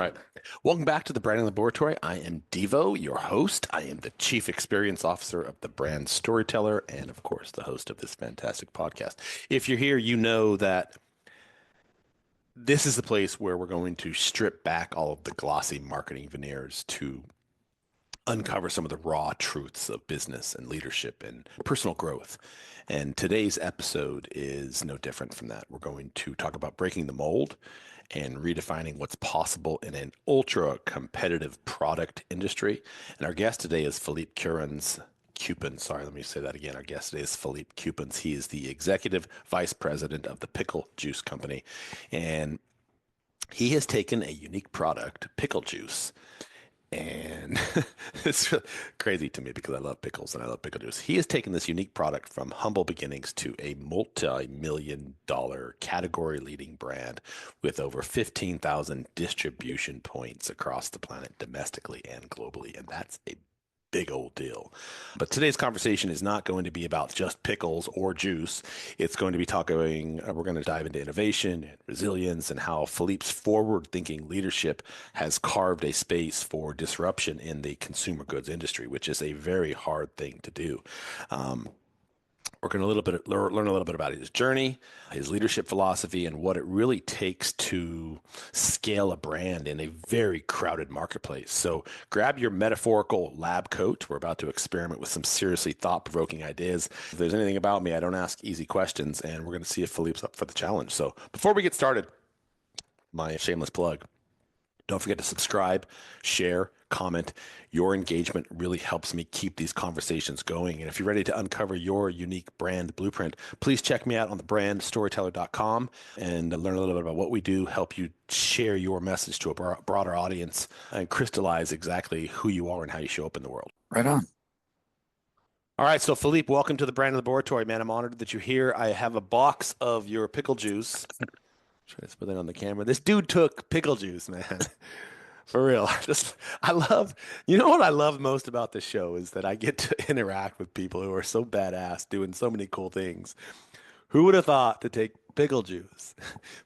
All right. Welcome back to the Branding Laboratory. I am Devo, your host. I am the Chief Experience Officer of the Brand Storyteller and, of course, the host of this fantastic podcast. If you're here, you know that this is the place where we're going to strip back all of the glossy marketing veneers to uncover some of the raw truths of business and leadership and personal growth. And today's episode is no different from that. We're going to talk about breaking the mold and redefining what's possible in an ultra competitive product industry. And our guest today is Filip Keuppens. Sorry, let me say that again. Our guest today is Filip Keuppens. He is the executive vice president of the Pickle Juice company. And he has taken a unique product, Pickle Juice, and it's crazy to me because I love pickles and I love pickle juice. He has taken this unique product from humble beginnings to a multi-million-dollar category-leading brand with over 15,000 distribution points across the planet, domestically and globally. And that's a big old deal. But today's conversation is not going to be about just pickles or juice. It's going to be we're going to dive into innovation and resilience and how Filip's forward-thinking leadership has carved a space for disruption in the consumer goods industry, which is a very hard thing to do. We're going to learn a little bit about his journey, his leadership philosophy, and what it really takes to scale a brand in a very crowded marketplace. So grab your metaphorical lab coat. We're about to experiment with some seriously thought-provoking ideas. If there's anything about me, I don't ask easy questions, and we're going to see if Filip's up for the challenge. So before we get started, my shameless plug. Don't forget to subscribe, share, comment. Your engagement really helps me keep these conversations going. And if you're ready to uncover your unique brand blueprint, please check me out on thebrandstoryteller.com and learn a little bit about what we do, help you share your message to a broader audience and crystallize exactly who you are and how you show up in the world. Right on. All right, so Filip, welcome to the Brand Laboratory, man. I'm honored that you're here. I have a box of your pickle juice. Try to put that on the camera. This dude took pickle juice, man. For real. You know what I love most about this show is that I get to interact with people who are so badass, doing so many cool things. Who would have thought to take pickle juice,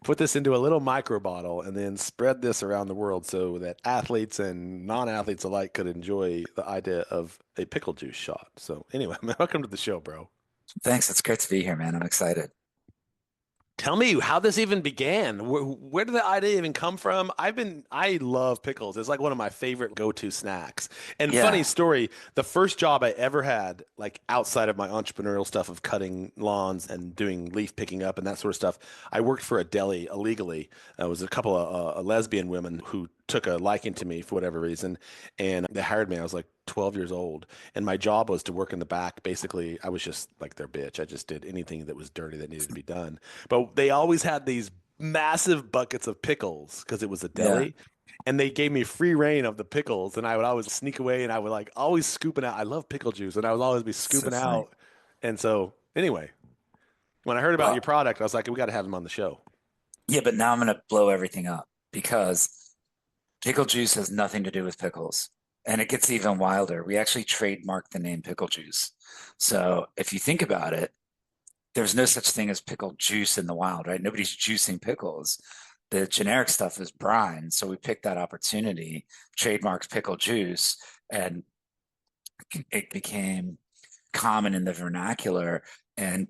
put this into a little micro bottle, and then spread this around the world so that athletes and non-athletes alike could enjoy the idea of a pickle juice shot. So anyway, welcome to the show, bro. Thanks. It's great to be here, man. I'm excited. Tell me how this even began. Where did the idea even come from? I love pickles. It's like one of my favorite go-to snacks. And Yeah. funny story, the first job I ever had, like outside of my entrepreneurial stuff of cutting lawns and doing leaf picking up and that sort of stuff, I worked for a deli illegally. It was a couple of lesbian women who took a liking to me for whatever reason, and they hired me. I was like 12 years old, and my job was to work in the back. Basically, I was just like their bitch. I just did anything that was dirty that needed to be done. But they always had these massive buckets of pickles because it was a Yeah. deli, and they gave me free reign of the pickles, and I would always sneak away, and I would like always scooping out. I love pickle juice, and I would always be So scooping funny. out. And so, anyway, when I heard about your Well, product, I was like, we got to have him on the show. yeah, but now I'm going to blow everything up because pickle juice has nothing to do with pickles. And it gets even wilder. We actually trademarked the name pickle juice. So if you think about it, there's no such thing as pickle juice in the wild, right? Nobody's juicing pickles. The generic stuff is brine. So we picked that opportunity, trademarked pickle juice, and it became common in the vernacular. And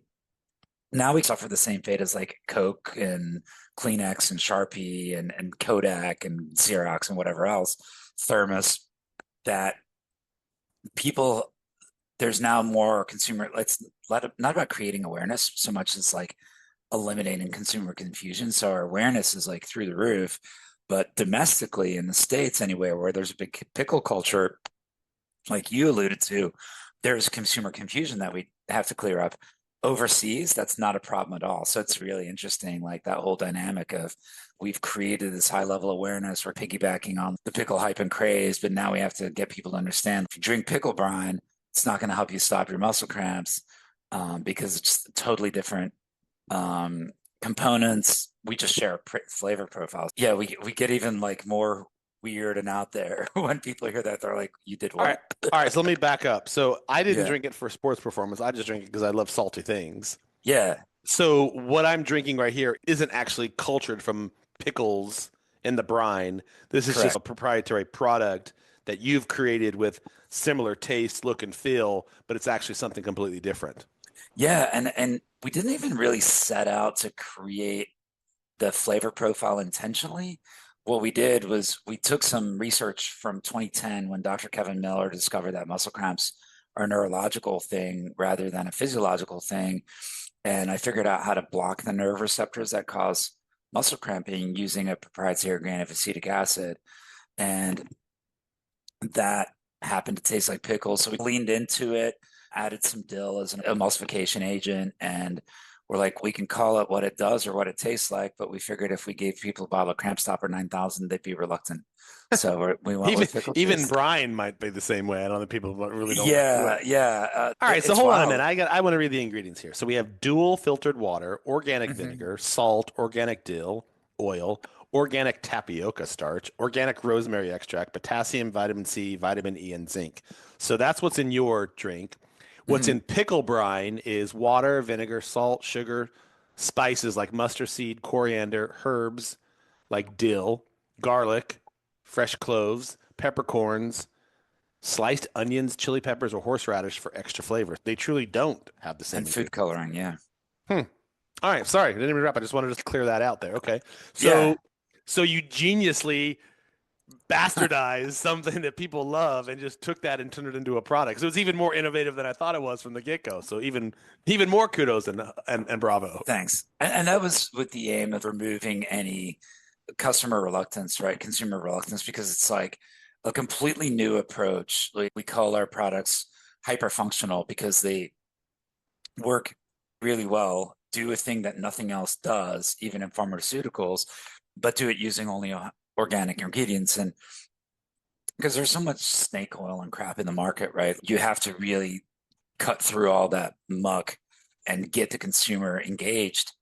now we suffer the same fate as like Coke and Kleenex and Sharpie and Kodak and Xerox and whatever else, Thermos, that people, there's now more consumer, not about creating awareness so much as like eliminating consumer confusion. So our awareness is like through the roof. But domestically in the States anyway, where there's a big pickle culture, like you alluded to, there's consumer confusion that we have to clear up. Overseas, that's not a problem at all. So it's really interesting, like that whole dynamic of we've created this high level awareness. We're piggybacking on the pickle hype and craze, but now we have to get people to understand if you drink pickle brine, it's not going to help you stop your muscle cramps because it's totally different components. We just share flavor profiles. Yeah, we get even like more weird and out there when people hear that. They're like, you did All right. what? All right. So let me back up. So I didn't Yeah. drink it for sports performance. I just drink it because I love salty things. Yeah. So what I'm drinking right here isn't actually cultured from pickles in the brine. This is just Correct. a proprietary product that you've created with similar taste, look, and feel, but it's actually something completely different. Yeah, and we didn't even really set out to create the flavor profile intentionally. What we did was we took some research from 2010 when Dr. Kevin Miller discovered that muscle cramps are a neurological thing rather than a physiological thing. And I figured out how to block the nerve receptors that cause muscle cramping using a proprietary grain of acetic acid. And that happened to taste like pickles. So we leaned into it, added some dill as an emulsification agent, and we're like, we can call it what it does or what it tastes like. But we figured if we gave people a bottle of Cramp Stopper 9000, they'd be reluctant. So we went Even with pickle even juice. Brian might be the same way. I don't know. People really don't like it. Yeah, yeah. All right, so It's hold on a minute. wild. I want to read the ingredients here. So we have dual filtered water, organic Hmm. vinegar, salt, organic dill, oil, organic tapioca starch, organic rosemary extract, potassium, vitamin C, vitamin E, and zinc. So that's what's in your drink. What's Hmm. in pickle brine is water, vinegar, salt, sugar, spices like mustard seed, coriander, herbs like dill, garlic, fresh cloves, peppercorns, sliced onions, chili peppers, or horseradish for extra flavor. They truly don't have the same And food ingredients. coloring, yeah. Hmm. All right, sorry, I didn't interrupt. I just wanted to clear that out there. Okay, Yeah. so you geniusly bastardized something that people love and just took that and turned it into a product. So it's even more innovative than I thought it was from the get go. So even more kudos and bravo. Thanks. And that was with the aim of removing any customer reluctance, right? Consumer reluctance, because it's like a completely new approach. Like we call our products hyper functional because they work really well, do a thing that nothing else does, even in pharmaceuticals, but do it using only organic ingredients. And because there's so much snake oil and crap in the market, right? You have to really cut through all that muck and get the consumer engaged.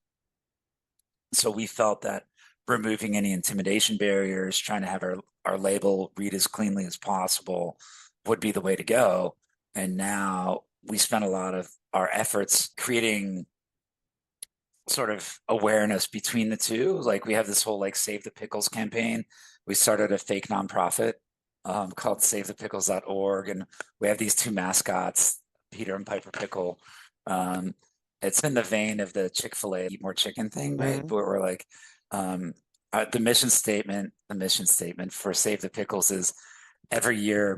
So we felt that removing any intimidation barriers, trying to have our label read as cleanly as possible would be the way to go. And now we spent a lot of our efforts creating sort of awareness between the two. Like we have this whole like Save the Pickles campaign. We started a fake nonprofit called SaveThePickles.org, and we have these two mascots, Peter and Piper Pickle. Um, it's in the vein of the Chick-fil-A Eat More Chicken thing, right? Mhm. Where we're like, um, the mission statement for Save the Pickles is every year,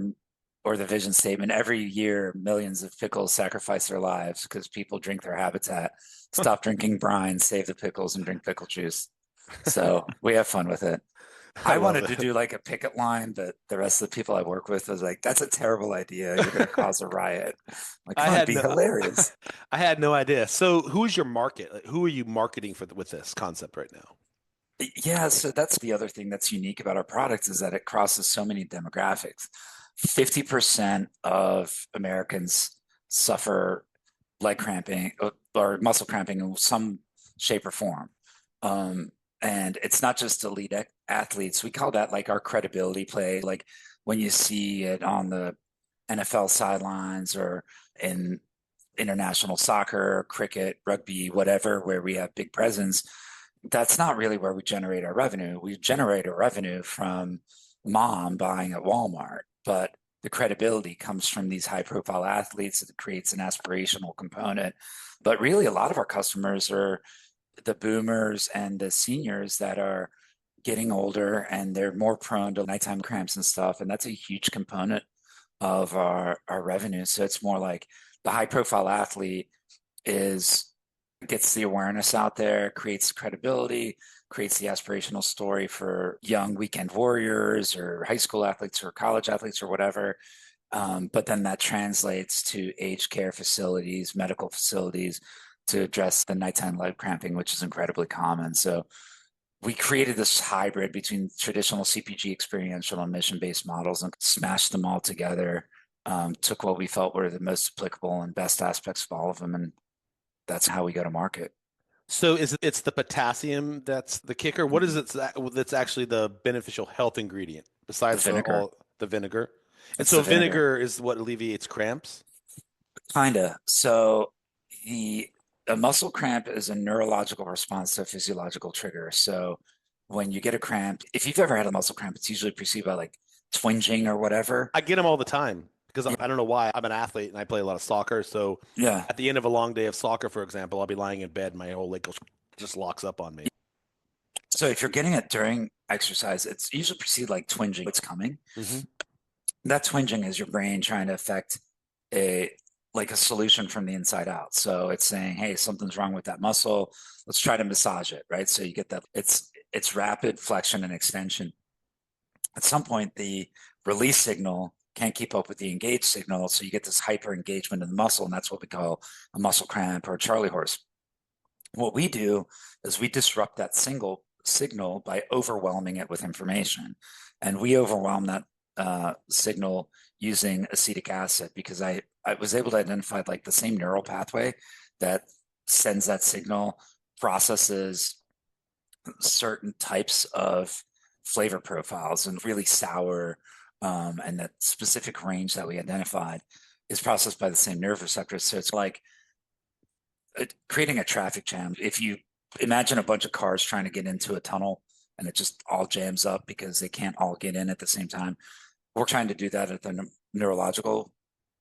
or the vision statement, every year, millions of pickles sacrifice their lives because people drink their habitat. Stop drinking brine, save the pickles, and drink pickle juice. So we have fun with it. I I love wanted to it. do like a picket line, but the rest of the people I work with was like, that's a terrible idea. You're going to cause a riot. I'm like, I come on, had be no, hilarious. I had no idea. So, who is your market? Like, who are you marketing for with this concept right now? Yeah, so that's the other thing that's unique about our product is that it crosses so many demographics. 50% of Americans suffer leg cramping or muscle cramping in some shape or form. Um, and it's not just elite athletes. We call that like our credibility play. Like when you see it on the NFL sidelines or in international soccer, cricket, rugby, whatever, where we have big presence, that's not really where we generate our revenue. We generate our revenue from mom buying at Walmart, but the credibility comes from these high profile athletes. It creates an aspirational component. But really, a lot of our customers are the boomers and the seniors that are getting older and they're more prone to nighttime cramps and stuff. And that's a huge component of our revenue. So it's more like the high profile athlete is gets the awareness out there, creates credibility, creates the aspirational story for young weekend warriors or high school athletes or college athletes or whatever. But then that translates to aged care facilities, medical facilities to address the nighttime leg cramping, which is incredibly common. So we created this hybrid between traditional CPG experiential and mission-based models and smashed them all together. Took what we felt were the most applicable and best aspects of all of them, and that's how we go to market. So, it's the potassium that's the kicker? What is Mhm. it that's actually the beneficial health ingredient The besides vinegar. the vinegar? And It's so, the vinegar. vinegar is what alleviates cramps. Kinda. So the a muscle cramp is a neurological response to a physiological trigger. So when you get a cramp, if you've ever had a muscle cramp, it's usually preceded by like twinging or whatever. I get them all the time because I don't know why. I'm an athlete and I play a lot of soccer. So Yeah. at the end of a long day of soccer, for example, I'll be lying in bed and my whole leg just locks up on me. So if you're getting it during exercise, it's usually preceded like twinging. It's coming. Hmm. That twinging is your brain trying to affect a like a solution from the inside out. So it's saying, hey, something's wrong with that muscle. Let's try to massage it, right? So you get that it's rapid flexion and extension. At some point, the release signal can't keep up with the engaged signal. So you get this hyper engagement in the muscle, and that's what we call a muscle cramp or a Charlie horse. What we do is we disrupt that single signal by overwhelming it with information. And we overwhelm that signal using acetic acid because I was able to identify like the same neural pathway that sends that signal, processes certain types of flavor profiles and really sour, and that specific range that we identified is processed by the same nerve receptors. So it's like creating a traffic jam. If you imagine a bunch of cars trying to get into a tunnel and it just all jams up because they can't all get in at the same time, we're trying to do that at the neurological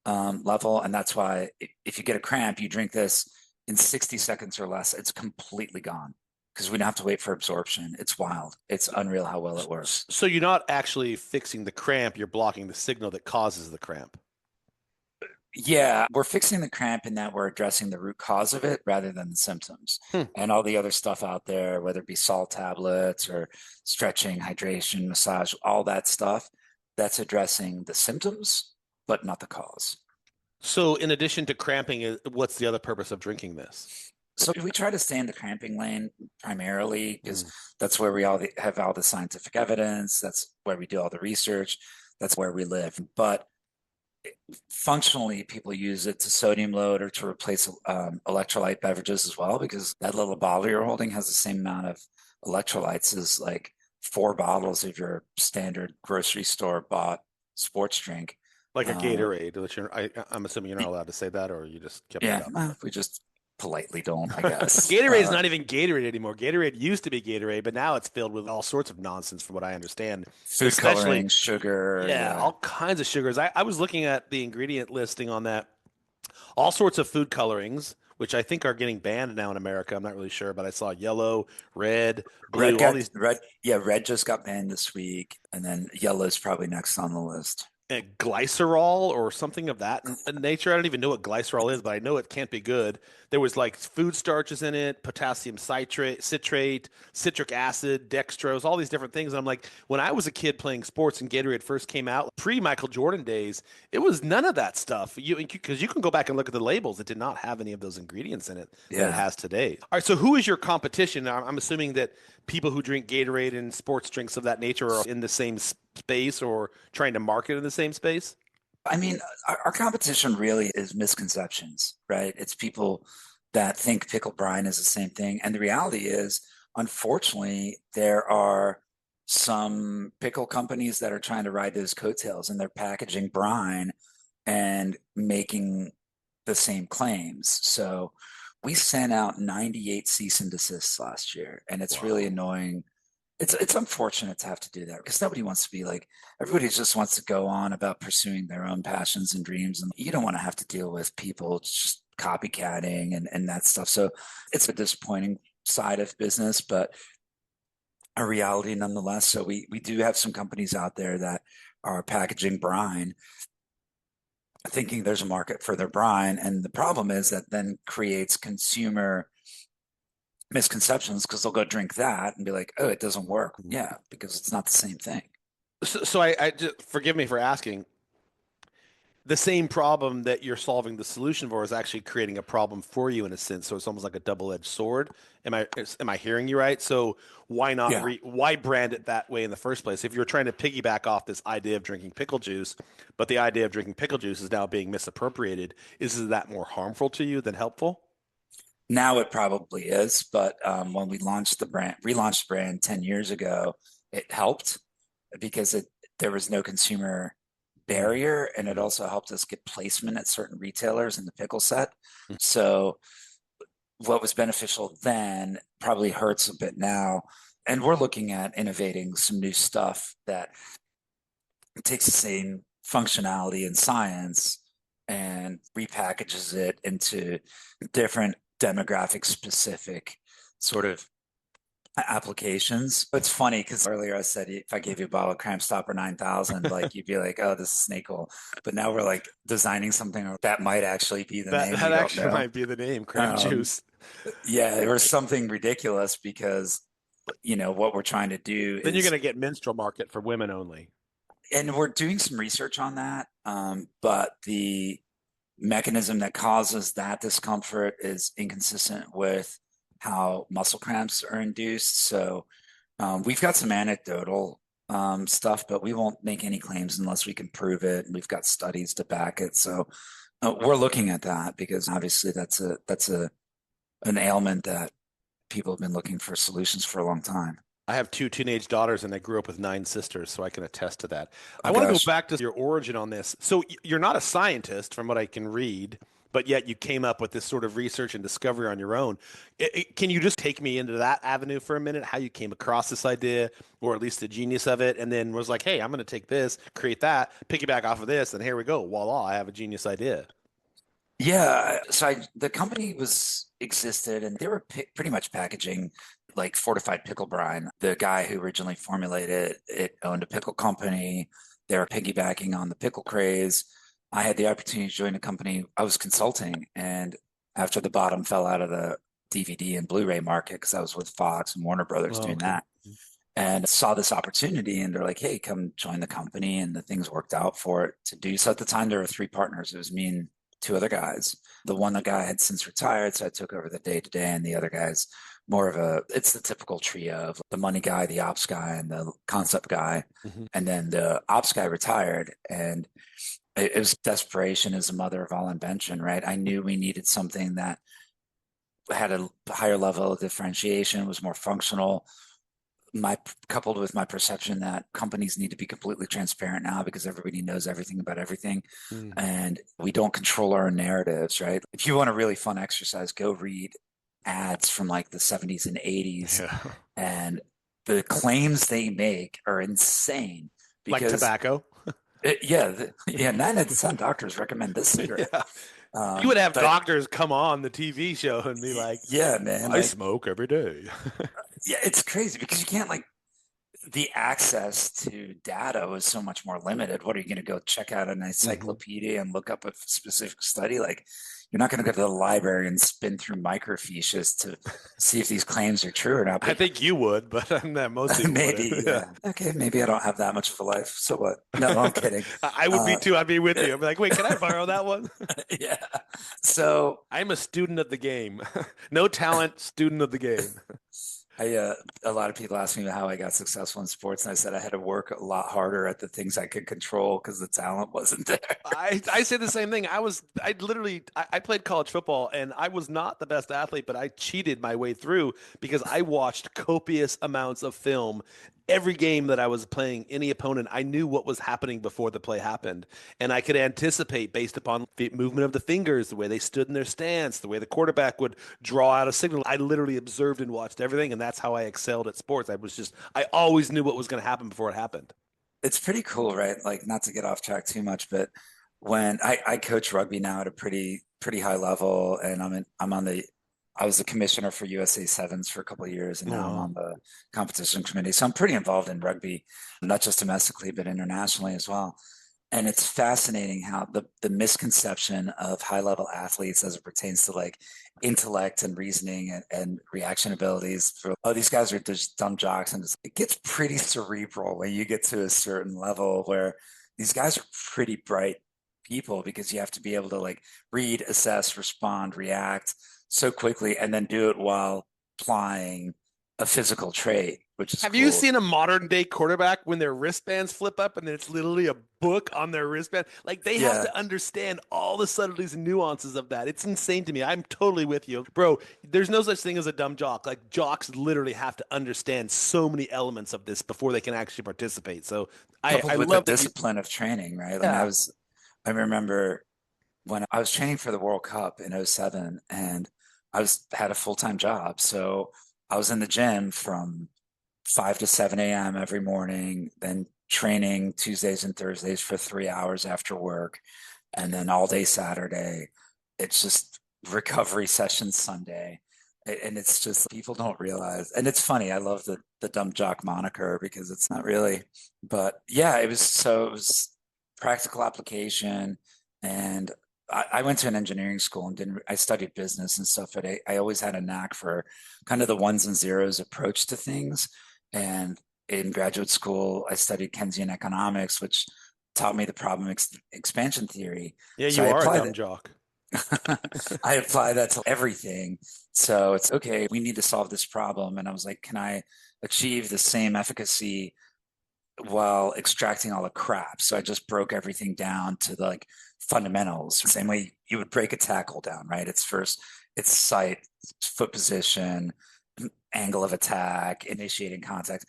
level. And that's why if you get a cramp, you drink this in 60 seconds or less, it's completely gone because we don't have to wait for absorption. It's wild. It's unreal how well it works. So you're not actually fixing the cramp, you're blocking the signal that causes the cramp. Yeah, we're fixing the cramp in that we're addressing the root cause of it rather than the symptoms. Hmm. And all the other stuff out there, whether it be salt tablets or stretching, hydration, massage, all that stuff, that's addressing the symptoms, but not the cause. So in addition to cramping, what's the other purpose of drinking this? So we try to stay in the cramping lane primarily because Mm. that's where we have all the scientific evidence. That's where we do all the research. That's where we live. But functionally, people use it to sodium load or to replace electrolyte beverages as well, because that little bottle you're holding has the same amount of electrolytes as like 4 bottles of your standard grocery store bought sports drink. Like a Uh, Gatorade, which I'm assuming you're not allowed to say that, or you just kept that yeah, up. well, we just politely don't, I guess. Gatorade's not even Gatorade anymore. Gatorade used to be Gatorade, but now it's filled with all sorts of nonsense, from what I understand. Food Especially, coloring, sugar, yeah, yeah. all kinds of sugars. I was looking at the ingredient listing on that. All sorts of food colorings, which I think are getting banned now in America. I'm not really sure, but I saw yellow, red, blue, all these Red just got banned this week, and then yellow's probably next on the list. glycerol or something of that nature. I don't even know what glycerol is, but I know it can't be good. There was like food starches in it, potassium citrate, citric acid, dextrose, all these different things. And I'm like, when I was a kid playing sports and Gatorade first came out, pre Michael Jordan days, it was none of that stuff. Because you can go back and look at the labels, it did not have any of those ingredients in it that it Yeah. has today. All right, so who is your competition? I'm assuming that people who drink Gatorade and sports drinks of that nature are in the same space or trying to market in the same space? I mean, our competition really is misconceptions, right? It's people that think pickle brine is the same thing. And the reality is, unfortunately, there are some pickle companies that are trying to ride those coattails and they're packaging brine and making the same claims. So we sent out 98 cease and desists last year, and it's really Wow. annoying. It's unfortunate to have to do that because nobody wants to be like everybody just wants to go on about pursuing their own passions and dreams, and you don't want to have to deal with people just copycatting and that stuff. So it's a disappointing side of business, but a reality nonetheless. So we do have some companies out there that are packaging brine thinking there's a market for their brine. And the problem is that then creates consumer misconceptions because they'll go drink that and be like, oh, it doesn't work. Yeah, because it's not the same thing. So I just forgive me for asking. The same problem that you're solving the solution for is actually creating a problem for you in a sense. So it's almost like a double-edged sword. Am I hearing you right? So Yeah. why brand it that way in the first place? If you're trying to piggyback off this idea of drinking pickle juice, but the idea of drinking pickle juice is now being misappropriated, is that more harmful to you than helpful? Now it probably is, but when we relaunched the brand 10 years ago, it helped because there was no consumer barrier, and it Mm-hmm. also helped us get placement at certain retailers in the pickle set. So what was beneficial then probably hurts a bit now And we're looking at innovating some new stuff that takes the same functionality and science and repackages it into different demographic specific sort of applications. It's funny because earlier I said if I gave you a bottle of Cramp Stopper 9000, like you'd be like, oh, this is snake oil. But now we're like designing something that might actually be the That name. that We don't actually know. might be the name, cramp Um, juice. yeah, or something ridiculous because what we're trying to do Then you're is, gonna get menstrual market for women only. and we're doing some research on that, but the mechanism that causes that discomfort is inconsistent with how muscle cramps are induced. So we've got some anecdotal stuff, but we won't make any claims unless we can prove it. We've got studies to back it. So we're looking at that because obviously that's a an ailment that people have been looking for solutions for a long time. I have two teenage daughters and I grew up with nine sisters, so I can attest to that. I Oh want to go gosh. back to your origin on this. So you're not a scientist from what I can read, but yet you came up with this sort of research and discovery on your own. Can you just take me into that avenue for a minute, how you came across this idea, or at least the genius of it, and then was like, hey, I'm going to take this, create that, piggyback off of this, and here we go. Voila, I have a genius idea. Yeah, so the company was existed and they were pretty much packaging like fortified pickle brine. The guy who originally formulated it owned a pickle company. They were piggybacking on the pickle craze. I had the opportunity to join the company. I was consulting, and after the bottom fell out of the DVD and Blu-ray market, because I was with Fox and Warner Brothers Oh, doing okay. that, and saw this opportunity, and they're like, "Hey, come join the company," and the things worked out for it to do so. At the time, there were three partners. It was me and two other guys. The guy had since retired, so I took over the day to day, and the other guy's more of it's the typical trio of the money guy, the ops guy, and the concept guy. Mhm. And then the ops guy retired, and it was desperation as a mother of all invention, right? I knew we needed something that had a higher level of differentiation, was more functional, my coupled with my perception that companies need to be completely transparent now because everybody knows everything about everything, Mhm. and we don't control our narratives, right? If you want a really fun exercise, go read ads from like the 70s and 80s, Yeah. and the claims they make are insane Like because tobacco. yeah, 9 out of 10 doctors recommend this cigarette. Yeah. You would have But doctors come on the TV show and be like, yeah, man, I like smoke every day. yeah, it's crazy because you can't like the access to data was so much more limited. What are you going to go check out an Hmm. encyclopedia and look up a specific study? Like, you're not going to go to the library and spin through microfiches to see if these claims are true or not. I But think you would, but I'm not, most people wouldn't. maybe, Yeah. yeah, okay, maybe I don't have that much of a life. So what? No, I'm kidding. I would be Uh, too. I'd be with you. I'd be like, wait, can I borrow that one? yeah. So I'm a student of the game. No talent, student of the game. I, a lot of people ask me how I got successful in sports, and I said I had to work a lot harder at the things I could control because the talent wasn't there. I say the same thing. I played college football and I was not the best athlete, but I cheated my way through because I watched copious amounts of film. Every game that I was playing, any opponent, I knew what was happening before the play happened. And I could anticipate based upon the movement of the fingers, the way they stood in their stance, the way the quarterback would draw out a signal. I literally observed and watched everything. And that's how I excelled at sports. I always knew what was going to happen before it happened. It's pretty cool, right? Like, not to get off track too much, but when I coach rugby now at a pretty high level, and I'm on the I was the commissioner for USA Sevens for a couple of years, and Oh, now I'm wow. on the competition committee. So I'm pretty involved in rugby, not just domestically but internationally as well. And it's fascinating how the misconception of high level athletes as it pertains to like intellect and reasoning and reaction abilities for, oh, these guys are just dumb jocks, and it gets pretty cerebral when you get to a certain level where these guys are pretty bright people because you have to be able to like read, assess, respond, react so quickly, and then do it while applying a physical trait, which is Have you cool. seen a modern day quarterback when their wristbands flip up and then it's literally a book on their wristband? Like they have Yeah, to understand all the subtleties and nuances of that. It's insane to me. I'm totally with you. Bro, there's no such thing as a dumb jock. Like jocks literally have to understand so many elements of this before they can actually participate. So I coupled with the love that you. discipline of training, right? I mean, Yeah. I remember when I was training for the World Cup in '07, and had a full-time job. So I was in the gym from 5 to 7 a.m. every morning, then training Tuesdays and Thursdays for 3 hours after work, and then all day Saturday. It's just recovery sessions Sunday. And it's just people don't realize. And it's funny. I love the dumb jock moniker because it's not really. But yeah, it was practical application. And I went to an engineering school and didn't I studied business and stuff, but I always had a knack for kind of the ones and zeros approach to things. And in graduate school, I studied Keynesian economics, which taught me the problem expansion theory. Yeah, So you are a dumb jock. I apply that to everything. So it's okay, we need to solve this problem. And I was like, can I achieve the same efficacy while extracting all the crap? So I just broke everything down to the like fundamentals. Same way you would break a tackle down, right? It's first, it's sight, foot position, angle of attack, initiating contact,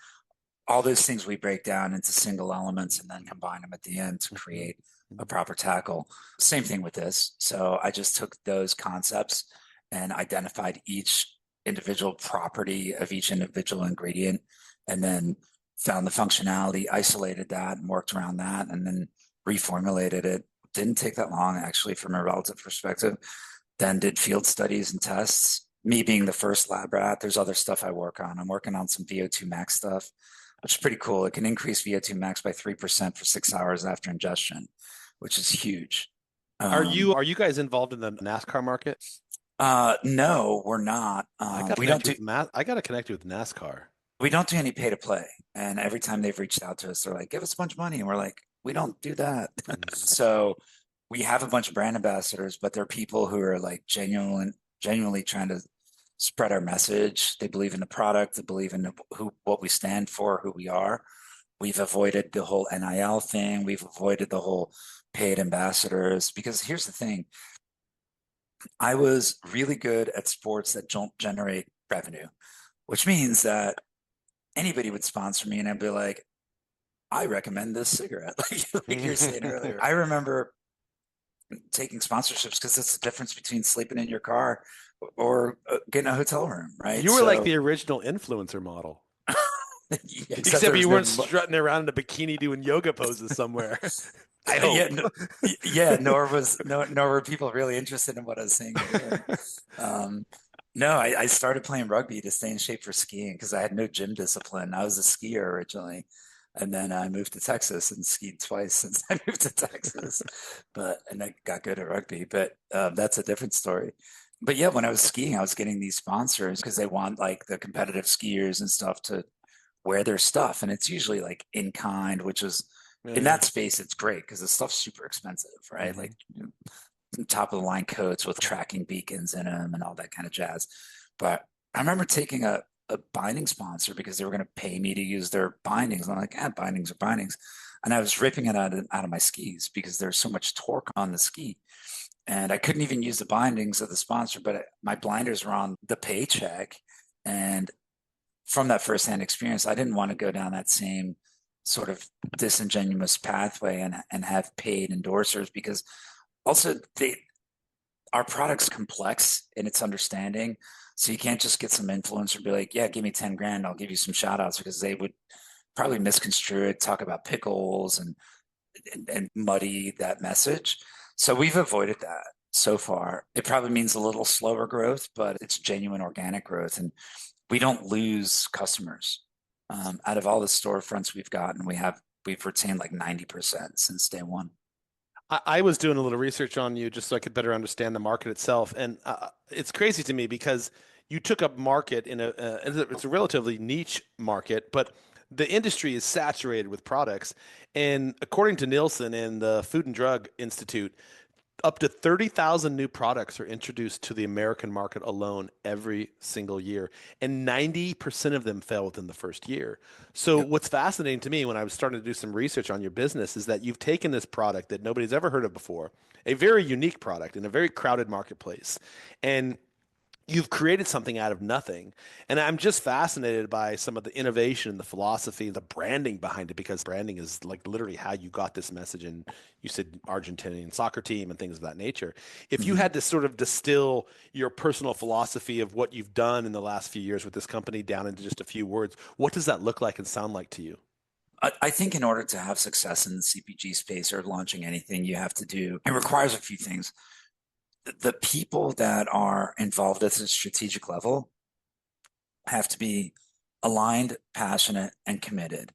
all those things we break down into single elements and then combine them at the end to Mhm. create a proper tackle. Same thing with this. So I just took those concepts and identified each individual property of each individual ingredient and then found the functionality, isolated that and worked around that and then reformulated it. Didn't take that long actually from a relative perspective. Then did field studies and tests. Me being the first lab rat, there's other stuff I work on. I'm working on some VO2 max stuff, which is pretty cool. It can increase VO2 max by 3% for 6 hours after ingestion, which is huge. Are you guys involved in the NASCAR market? No, we're not. I got to connect you with NASCAR. We don't do any pay to play. And every time they've reached out to us, they're like, give us a bunch of money. And we're like, we don't do that. Mhm. So we have a bunch of brand ambassadors, but they're people who are like genuinely trying to spread our message. They believe in the product. They believe in what we stand for, who we are. We've avoided the whole NIL thing. We've avoided the whole paid ambassadors because here's the thing. I was really good at sports that don't generate revenue, which means that anybody would sponsor me and I'd be like, I recommend this cigarette. Like you were saying earlier. I remember taking sponsorships because it's the difference between sleeping in your car or getting a hotel room, right? You were like So, the original influencer model, yeah, except except there was you no, weren't strutting around in a bikini doing yoga poses somewhere. I yeah, hope. no, yeah, nor were people really interested in what I was saying or doing. Um, no, I started playing rugby to stay in shape for skiing because I had no gym discipline. I was a skier originally, and then I moved to Texas and skied twice since I moved to Texas. But and I got good at rugby, but that's a different story. But yeah, when I was skiing, I was getting these sponsors because they want like the competitive skiers and stuff to wear their stuff, and it's usually like in kind, which is in Yeah. that space, it's great because the stuff's super expensive, right? Hmm. Like top of the line coats with tracking beacons in them and all that kind of jazz. But I remember taking a binding sponsor because they were going to pay me to use their bindings. And I'm like, bindings are bindings. And I was ripping it out of my skis because there's so much torque on the ski. And I couldn't even use the bindings of the sponsor, but my blinders were on the paycheck. And from that firsthand experience, I didn't want to go down that same sort of disingenuous pathway and have paid endorsers because also our product's complex in its understanding. So you can't just get some influencer be like, yeah, give me 10 grand, I'll give you some shout outs because they would probably misconstrue it, talk about pickles and muddy that message. So we've avoided that so far. It probably means a little slower growth, but it's genuine organic growth. And we don't lose customers. Out of all the storefronts we've gotten, we've retained like 90% since day one. I was doing a little research on you just so I could better understand the market itself, and it's crazy to me because you took up market in it's a relatively niche market, but the industry is saturated with products, and according to Nielsen and the Food and Drug Institute, up to 30,000 new products are introduced to the American market alone every single year, and 90% of them fail within the first year. So, Yep. what's fascinating to me when I was starting to do some research on your business is that you've taken this product that nobody's ever heard of before, a very unique product in a very crowded marketplace, and you've created something out of nothing. And I'm just fascinated by some of the innovation, the philosophy, the branding behind it, because branding is like literally how you got this message. And you said Argentinian soccer team and things of that nature. If you Mhm. had to sort of distill your personal philosophy of what you've done in the last few years with this company down into just a few words, what does that look like and sound like to you? I think in order to have success in the CPG space or launching anything, you have to do, it requires a few things. The people that are involved at the strategic level have to be aligned, passionate, and committed.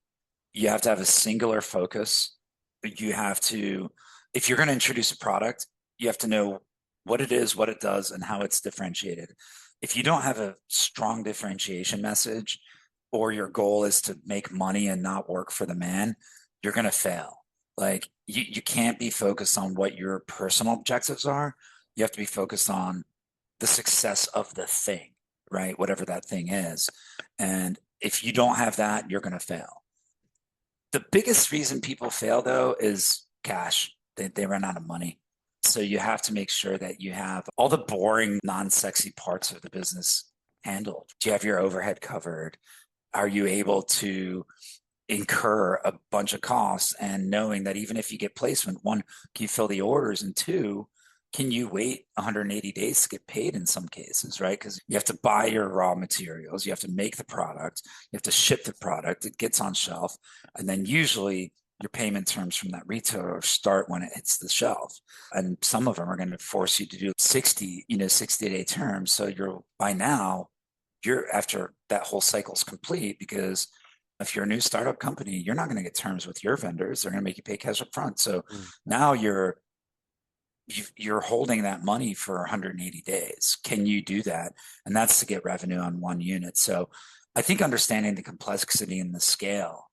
You have to have a singular focus. You have to, if you're going to introduce a product, you have to know what it is, what it does, and how it's differentiated. If you don't have a strong differentiation message, or your goal is to make money and not work for the man, you're going to fail. Like you can't be focused on what your personal objectives are. You have to be focused on the success of the thing, right? Whatever that thing is. And if you don't have that, you're going to fail. The biggest reason people fail, though, is cash. They run out of money. So you have to make sure that you have all the boring, non sexy parts of the business handled. Do you have your overhead covered? Are you able to incur a bunch of costs and knowing that even if you get placement, one, can you fill the orders? And two, can you wait 180 days to get paid in some cases, right? Because you have to buy your raw materials, you have to make the product, you have to ship the product, it gets on shelf, and then usually your payment terms from that retailer start when it hits the shelf. And some of them are going to force you to do 60-day terms. So you're by now, you're after that whole cycle's complete because if you're a new startup company, you're not going to get terms with your vendors. They're going to make you pay cash up front. So Mm. now you're holding that money for 180 days. Can you do that? And that's to get revenue on one unit. So I think understanding the complexity and the scale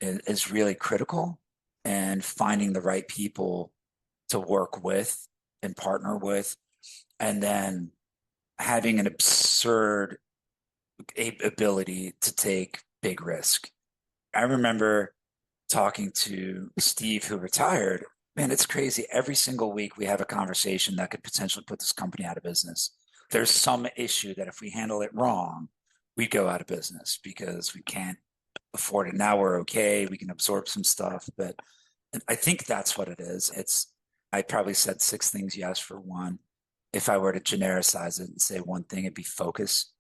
is really critical, and finding the right people to work with and partner with, and then having an absurd ability to take big risk. I remember talking to Steve, who retired. Man, it's crazy. Every single week we have a conversation that could potentially put this company out of business. There's some issue that if we handle it wrong, we go out of business because we can't afford it. Now we're okay. We can absorb some stuff, but I think that's what it is. I probably said six things. You asked for one. If I were to genericize it and say one thing, it'd be focus,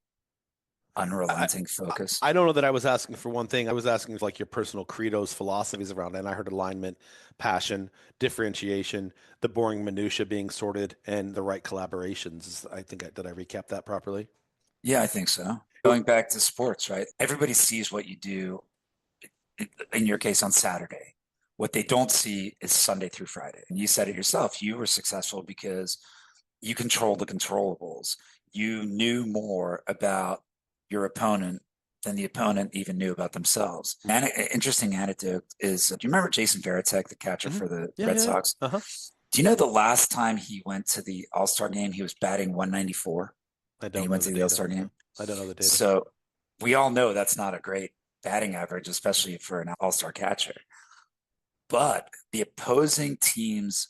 I, unrelenting focus. I don't know that I was asking for one thing. I was asking for like your personal credos, philosophies around it. And I heard alignment, passion, differentiation, the boring minutia being sorted, and the right collaborations. I think did I recap that properly? Yeah, I think so. Going back to sports, right? Everybody sees what you do, in your case, on Saturday. What they don't see is Sunday through Friday. And you said it yourself. You were successful because you controlled the controllables. You knew more about your opponent than the opponent even knew about themselves. An interesting anecdote is, do you remember Jason Varitek, the catcher Hmm. for the Yeah, Red yeah, yeah. Sox? Uh-huh. Do you know the last time he went to the All-Star game, he was batting 194 I and he don't know went the to the data. All-Star No, game? I don't know the data. So we all know that's not a great batting average, especially for an all-star catcher. But the opposing team's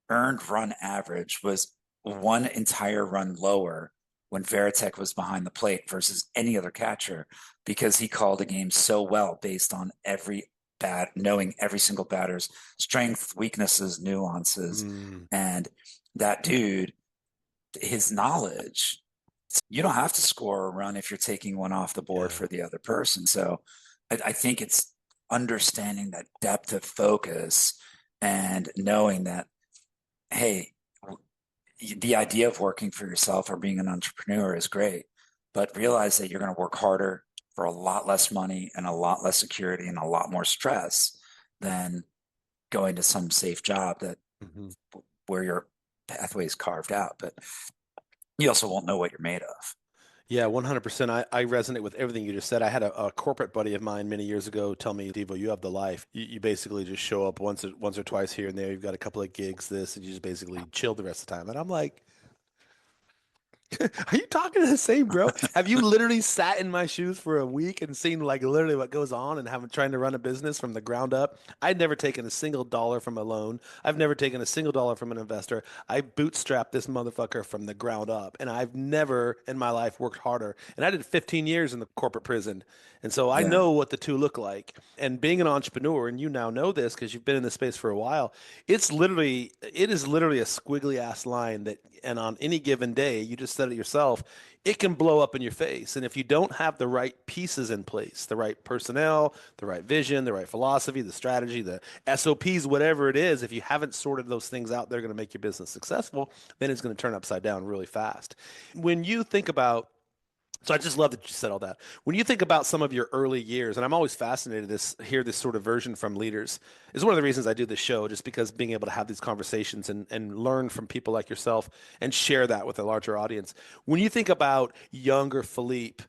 earned run average was one entire run lower when Veritek was behind the plate versus any other catcher, because he called a game so well based on every bat, knowing every single batter's strength, weaknesses, nuances. Mm, And that dude, his knowledge, you don't have to score a run if you're taking one off the board yeah. for the other person. So I think it's understanding that depth of focus and knowing that, hey, the idea of working for yourself or being an entrepreneur is great, but realize that you're going to work harder for a lot less money and a lot less security and a lot more stress than going to some safe job that Hmm. where your pathway is carved out. But you also won't know what you're made of. Yeah, 100%. I resonate with everything you just said. I had a corporate buddy of mine many years ago tell me, Devo, you have the life. You basically just show up once or twice here and there. You've got a couple of gigs, this, and you just basically chill the rest of the time. And I'm like, Are you talking to the same bro? Have you literally sat in my shoes for a week and seen like literally what goes on and having trying to run a business from the ground up? I'd never taken a single dollar from a loan. I've never taken a single dollar from an investor. I bootstrapped this motherfucker from the ground up, and I've never in my life worked harder. And I did 15 years in the corporate prison, and so I Yeah. know what the two look like. And being an entrepreneur, and you now know this because you've been in this space for a while, it is literally a squiggly ass line that, and on any given day, you just said it yourself, it can blow up in your face. And if you don't have the right pieces in place, the right personnel, the right vision, the right philosophy, the strategy, the SOPs, whatever it is, if you haven't sorted those things out, they're going to make your business successful, then it's going to turn upside down really fast. When you think about so I just love that you said all that. When you think about some of your early years, and I'm always fascinated to hear this sort of version from leaders, is one of the reasons I do this show, just because being able to have these conversations and learn from people like yourself and share that with a larger audience. When you think about younger Philippe,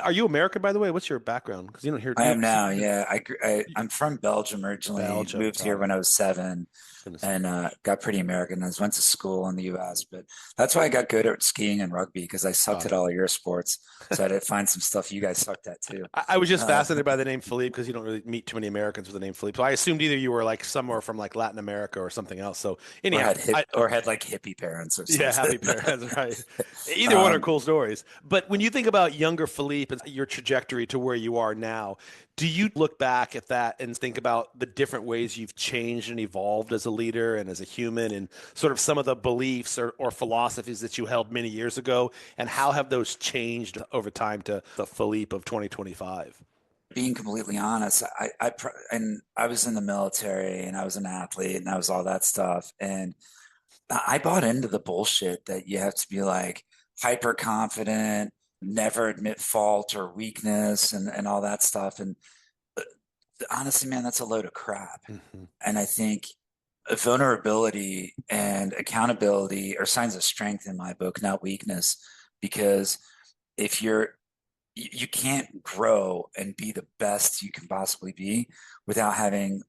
are you American, by the way? What's your background? Because you don't hear I you am don't see now. Yeah, I'm from Belgium originally. Belgium. Moved here Got it. when I was 7, Goodness. and got pretty Americanized. Went to school in the U.S., but that's why I got good at skiing and rugby because I sucked Got at it. all of your sports. So I had to find some stuff you guys sucked at too. I was just Uh, fascinated by the name Philippe because you don't really meet too many Americans with the name Philippe. So I assumed either you were like somewhere from like Latin America or something else. So or anyhow, had like hippie parents or yeah, something. happy parents, right? Either one are um, cool stories. But when you think about younger Philippe and your trajectory to where you are now, do you look back at that and think about the different ways you've changed and evolved as a leader and as a human and sort of some of the beliefs or philosophies that you held many years ago? And how have those changed over time to the Philippe of 2025? being completely honest, and I was in the military and I was an athlete and I was all that stuff. And I bought into the bullshit that you have to be like hyper confident, never admit fault or weakness and all that stuff. And honestly, man, that's a load of crap. Hmm. And I think vulnerability and accountability are signs of strength in my book, not weakness. Because if you can't grow and be the best you can possibly be without having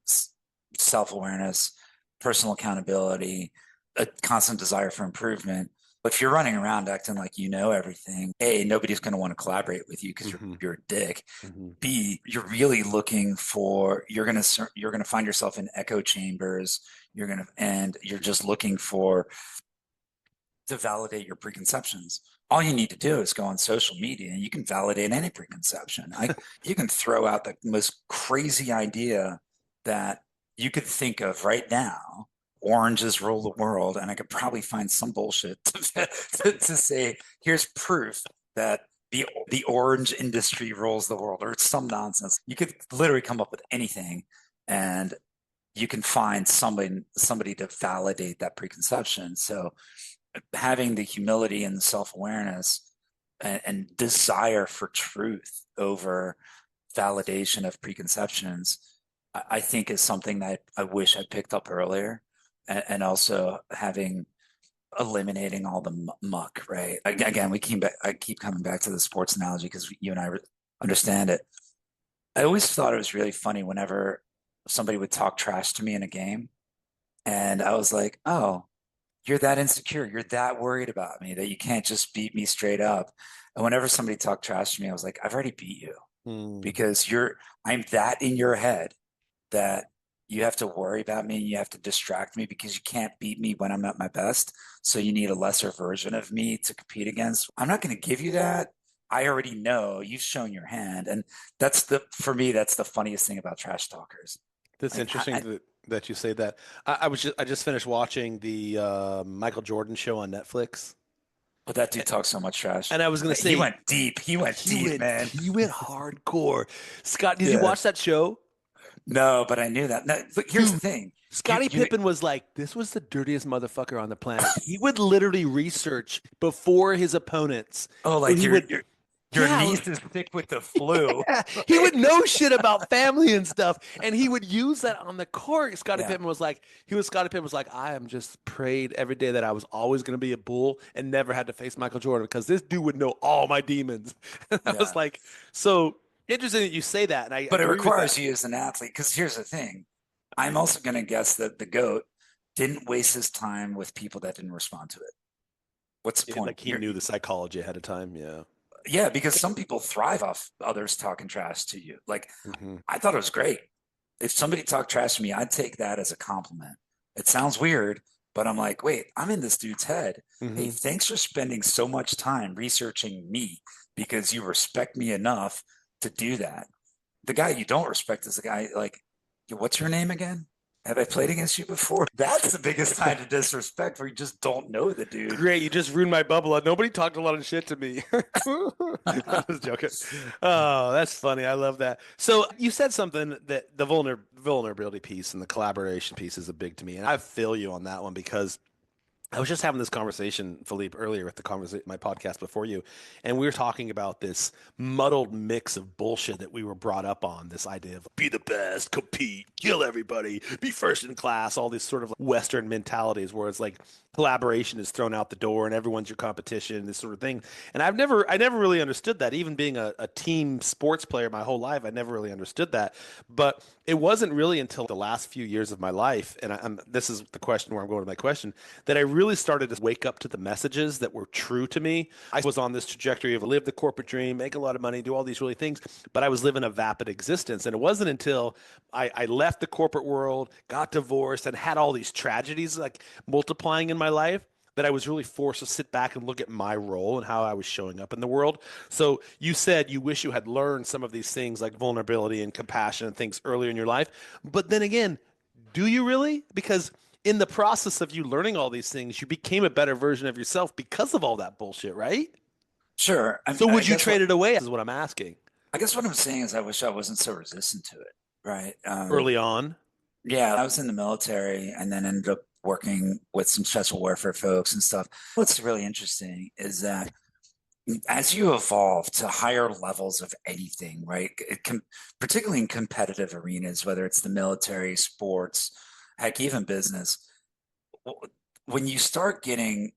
self-awareness, personal accountability, a constant desire for improvement. But if you're running around acting like you know everything, A, nobody's going to want to collaborate with you because Hmm. you're a dick. Hmm. B, you're really looking for you're gonna find yourself in echo chambers. And you're just looking for to validate your preconceptions. All you need to do is go on social media and you can validate any preconception. You can throw out the most crazy idea that you could think of right now. Oranges rule the world, and I could probably find some bullshit to say, here's proof that the orange industry rules the world, or it's some nonsense. You could literally come up with anything, and you can find somebody to validate that preconception. So having the humility and the self-awareness and desire for truth over validation of preconceptions, I think is something that I wish I picked up earlier. And also having eliminating all the muck, right? Again, I keep coming back to the sports analogy because you and I understand it. I always thought it was really funny whenever somebody would talk trash to me in a game. And I was like, oh, you're that insecure. You're that worried about me that you can't just beat me straight up. And whenever somebody talked trash to me, I was like, I've already beat you Hmm. because I'm that in your head that you have to worry about me and you have to distract me because you can't beat me when I'm at my best. So you need a lesser version of me to compete against. I'm not going to give you that. I already know you've shown your hand. And for me, that's the funniest thing about trash talkers. That's Like, interesting that you say that. I just finished watching the Michael Jordan show on Netflix, but that dude talks so much trash. and I was gonna He say went deep. He went deep, man. he went hardcore. Scott, did you Yeah. watch that show? No, but I knew that. No, look, here's the Dude, thing. Scottie You Pippen was like, this was the dirtiest motherfucker on the planet. He would literally research before his opponents. oh, So like he would, your yeah, niece is sick with the flu. he would Like, know shit about family and stuff, and he would use that on the court. yeah, Scottie Pippen was like, I am just prayed every day that I was always going to be a bull and never had to face Michael Jordan because this dude would know all my demons. And I was yeah. like, so interesting that you say that, and I But it agree with requires that. you as an athlete. Because here's the thing. I'm also going to guess that the GOAT didn't waste his time with people that didn't respond to it. What's the point? Like he knew the psychology ahead of time. Yeah. Yeah, because some people thrive off others talking trash to you. Like, Hmm. I thought it was great. If somebody talked trash to me, I'd take that as a compliment. It sounds weird, but I'm like, wait, I'm in this dude's head. Hey, Hmm. thanks for spending so much time researching me because you respect me enough to do that. The guy you don't respect is the guy like, what's your name again? Have I played against you before? That's the biggest time to disrespect where you just don't know the dude. Great, you just ruined my bubble. Nobody talked a lot of shit to me. I was joking. Oh, that's funny. I love that. So you said something that the vulnerability piece and the collaboration piece is a big to me, and I feel you on that one because I was just having this conversation, Philippe, earlier at the conversation, my podcast before you, and we were talking about this muddled mix of bullshit that we were brought up on. This idea of be the best, compete, kill everybody, be first in class, all these sort of Western mentalities where it's like collaboration is thrown out the door and everyone's your competition, this sort of thing. And I never really understood that. Even being a team sports player my whole life, I never really understood that. But it wasn't really until the last few years of my life, and this is the question where I'm going to my question, that I really started to wake up to the messages that were true to me. I was on this trajectory of live the corporate dream, make a lot of money, do all these really things, but I was living a vapid existence. And it wasn't until I left the corporate world, got divorced, and had all these tragedies like multiplying in my life that I was really forced to sit back and look at my role and how I was showing up in the world. So you said you wish you had learned some of these things like vulnerability and compassion and things earlier in your life. But then again, do you really? Because in the process of you learning all these things, you became a better version of yourself because of all that bullshit, right? Sure. So would you trade it away? Is what I'm asking. I guess what I'm saying is I wish I wasn't so resistant to it. Right. Early on. Yeah, I was in the military and then ended up working with some special warfare folks and stuff. What's really interesting is that as you evolve to higher levels of anything, right? It can, particularly in competitive arenas, whether it's the military, sports, heck, even business, when you start getting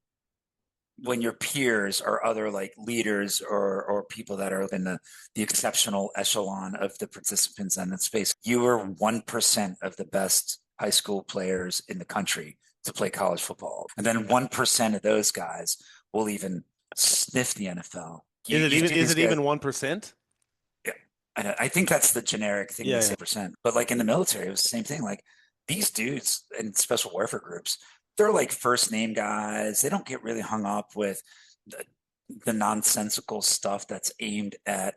when your peers or other like leaders or people that are in the exceptional echelon of the participants in that space, you are 1% of the best high school players in the country to play college football. And then 1% of those guys will even sniff the NFL. You see Is these it guys. even 1%? Yeah, I think that's the generic thing they Yeah, say percent. But like in the military, it was the same thing. Like these dudes in special warfare groups, they're like first name guys. They don't get really hung up with the, the nonsensical stuff that's aimed at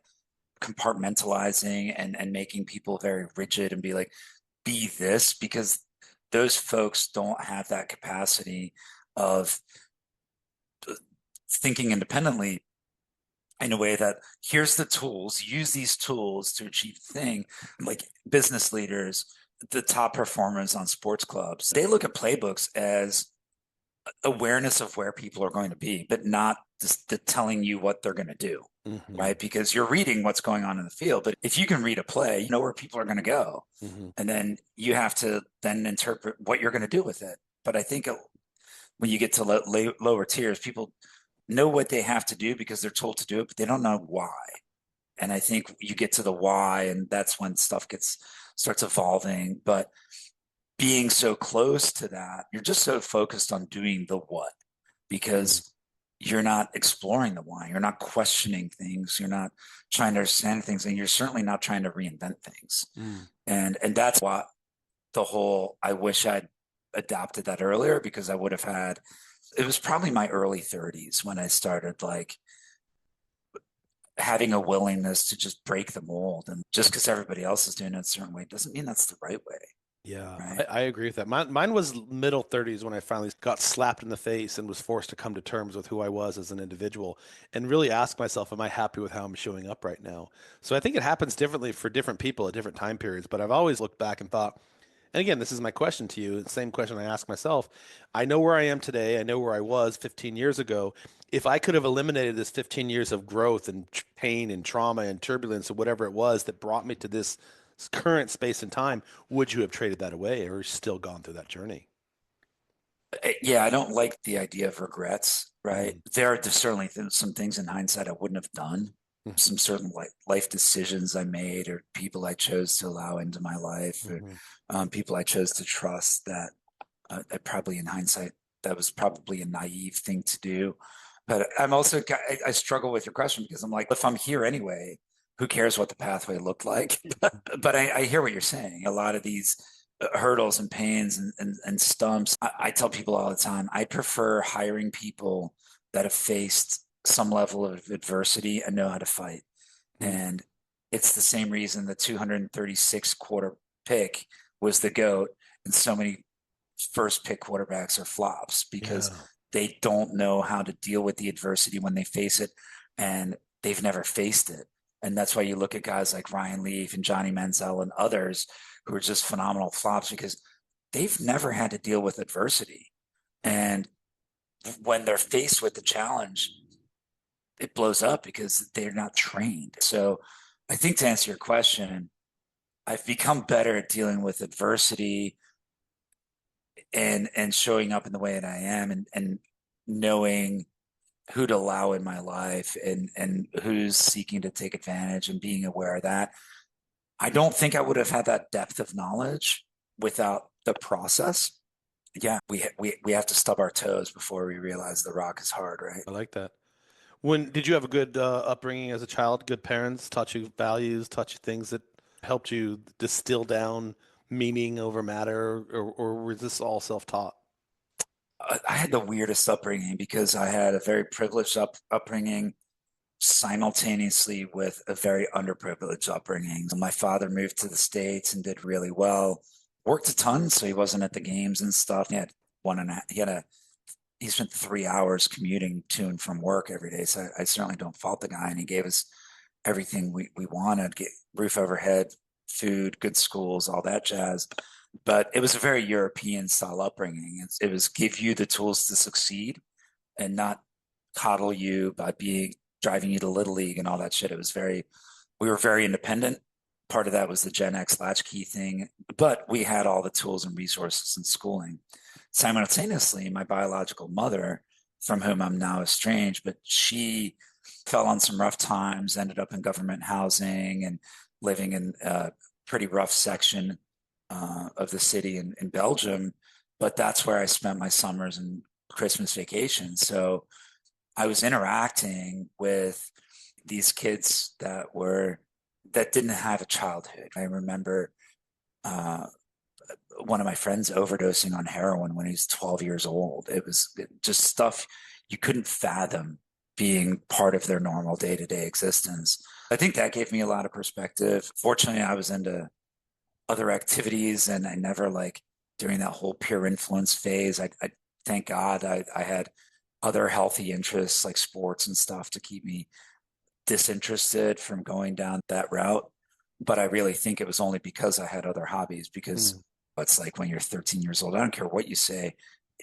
compartmentalizing and making people very rigid and be like, be this, because those folks don't have that capacity of thinking independently in a way that here's the tools, use these tools to achieve the thing. Like business leaders, the top performers on sports clubs, they look at playbooks as awareness of where people are going to be, but not just the telling you what they're going to do, yeah. Hmm. right? Because you're reading what's going on in the field. But if you can read a play, you know where people are going to go. Hmm. And then you have to then interpret what you're going to do with it. But I think when you get to lower tiers, people know what they have to do because they're told to do it, but they don't know why. And I think you get to the why, and that's when stuff gets starts evolving. But being so close to that, you're just so focused on doing the what Hmm. because you're not exploring the why. You're not questioning things. You're not trying to understand things, and you're certainly not trying to reinvent things. Mm. And that's what the whole. I wish I'd adopted that earlier because I would have had. It was probably my early 30s when I started like having a willingness to just break the mold. And just because everybody else is doing it a certain way doesn't mean that's the right way, Yeah, right? I agree with that. Mine was middle 30s when I finally got slapped in the face and was forced to come to terms with who I was as an individual and really ask myself, am I happy with how I'm showing up right now? So I think it happens differently for different people at different time periods, but I've always looked back and thought, and again, this is my question to you, the same question I ask myself. I know where I am today. I know where I was 15 years ago. If I could have eliminated this 15 years of growth and pain and trauma and turbulence or whatever it was that brought me to this current space and time, would you have traded that away or still gone through that journey? Yeah, I don't like the idea of regrets, right? Mm-hmm. There are certainly some things in hindsight I wouldn't have done, some certain life decisions I made, or people I chose to allow into my life, or Mm-hmm. people I chose to trust that I probably in hindsight, that was probably a naive thing to do. But I'm also, I struggle with your question because I'm like, if I'm here anyway, who cares what the pathway looked like? But I hear what you're saying. A lot of these hurdles and pains and stumps, I tell people all the time, I prefer hiring people that have faced some level of adversity and know how to fight. Hmm. And it's the same reason the 236 quarter pick was the GOAT, and so many first pick quarterbacks are flops because Yeah. they don't know how to deal with the adversity when they face it, and they've never faced it. And that's why you look at guys like Ryan Leaf and Johnny Manziel and others who are just phenomenal flops because they've never had to deal with adversity. And when they're faced with the challenge, it blows up because they're not trained. So I think to answer your question, I've become better at dealing with adversity and showing up in the way that I am and knowing who to allow in my life and who's seeking to take advantage and being aware of that. I don't think I would have had that depth of knowledge without the process. Yeah, we have to stub our toes before we realize the rock is hard, right? I like that. When did you have a good upbringing as a child? Good parents taught you values, taught you things that helped you distill down meaning over matter, or was this all self-taught? I had the weirdest upbringing because I had a very privileged upbringing simultaneously with a very underprivileged upbringing. My father moved to the States and did really well, worked a ton, so he wasn't at the games and stuff. He spent 3 hours commuting to and from work every day. So I certainly don't fault the guy. And he gave us everything we wanted, get roof overhead, food, good schools, all that jazz. But it was a very European style upbringing. It was give you the tools to succeed and not coddle you by being driving you to Little League and all that shit. We were very independent. Part of that was the Gen X latchkey thing, but we had all the tools and resources and schooling. Simultaneously, my biological mother, from whom I'm now estranged, but she fell on some rough times, ended up in government housing and living in a pretty rough section of the city in Belgium. But that's where I spent my summers and Christmas vacation. So I was interacting with these kids that didn't have a childhood. I remember uh, one of my friends overdosing on heroin when he was 12 years old. It was just stuff you couldn't fathom being part of their normal day-to-day existence. I think that gave me a lot of perspective. Fortunately, I was into other activities and I never like during that whole peer influence phase. I thank God I had other healthy interests like sports and stuff to keep me disinterested from going down that route. But I really think it was only because I had other hobbies because Hmm. it's like when you're 13 years old, I don't care what you say,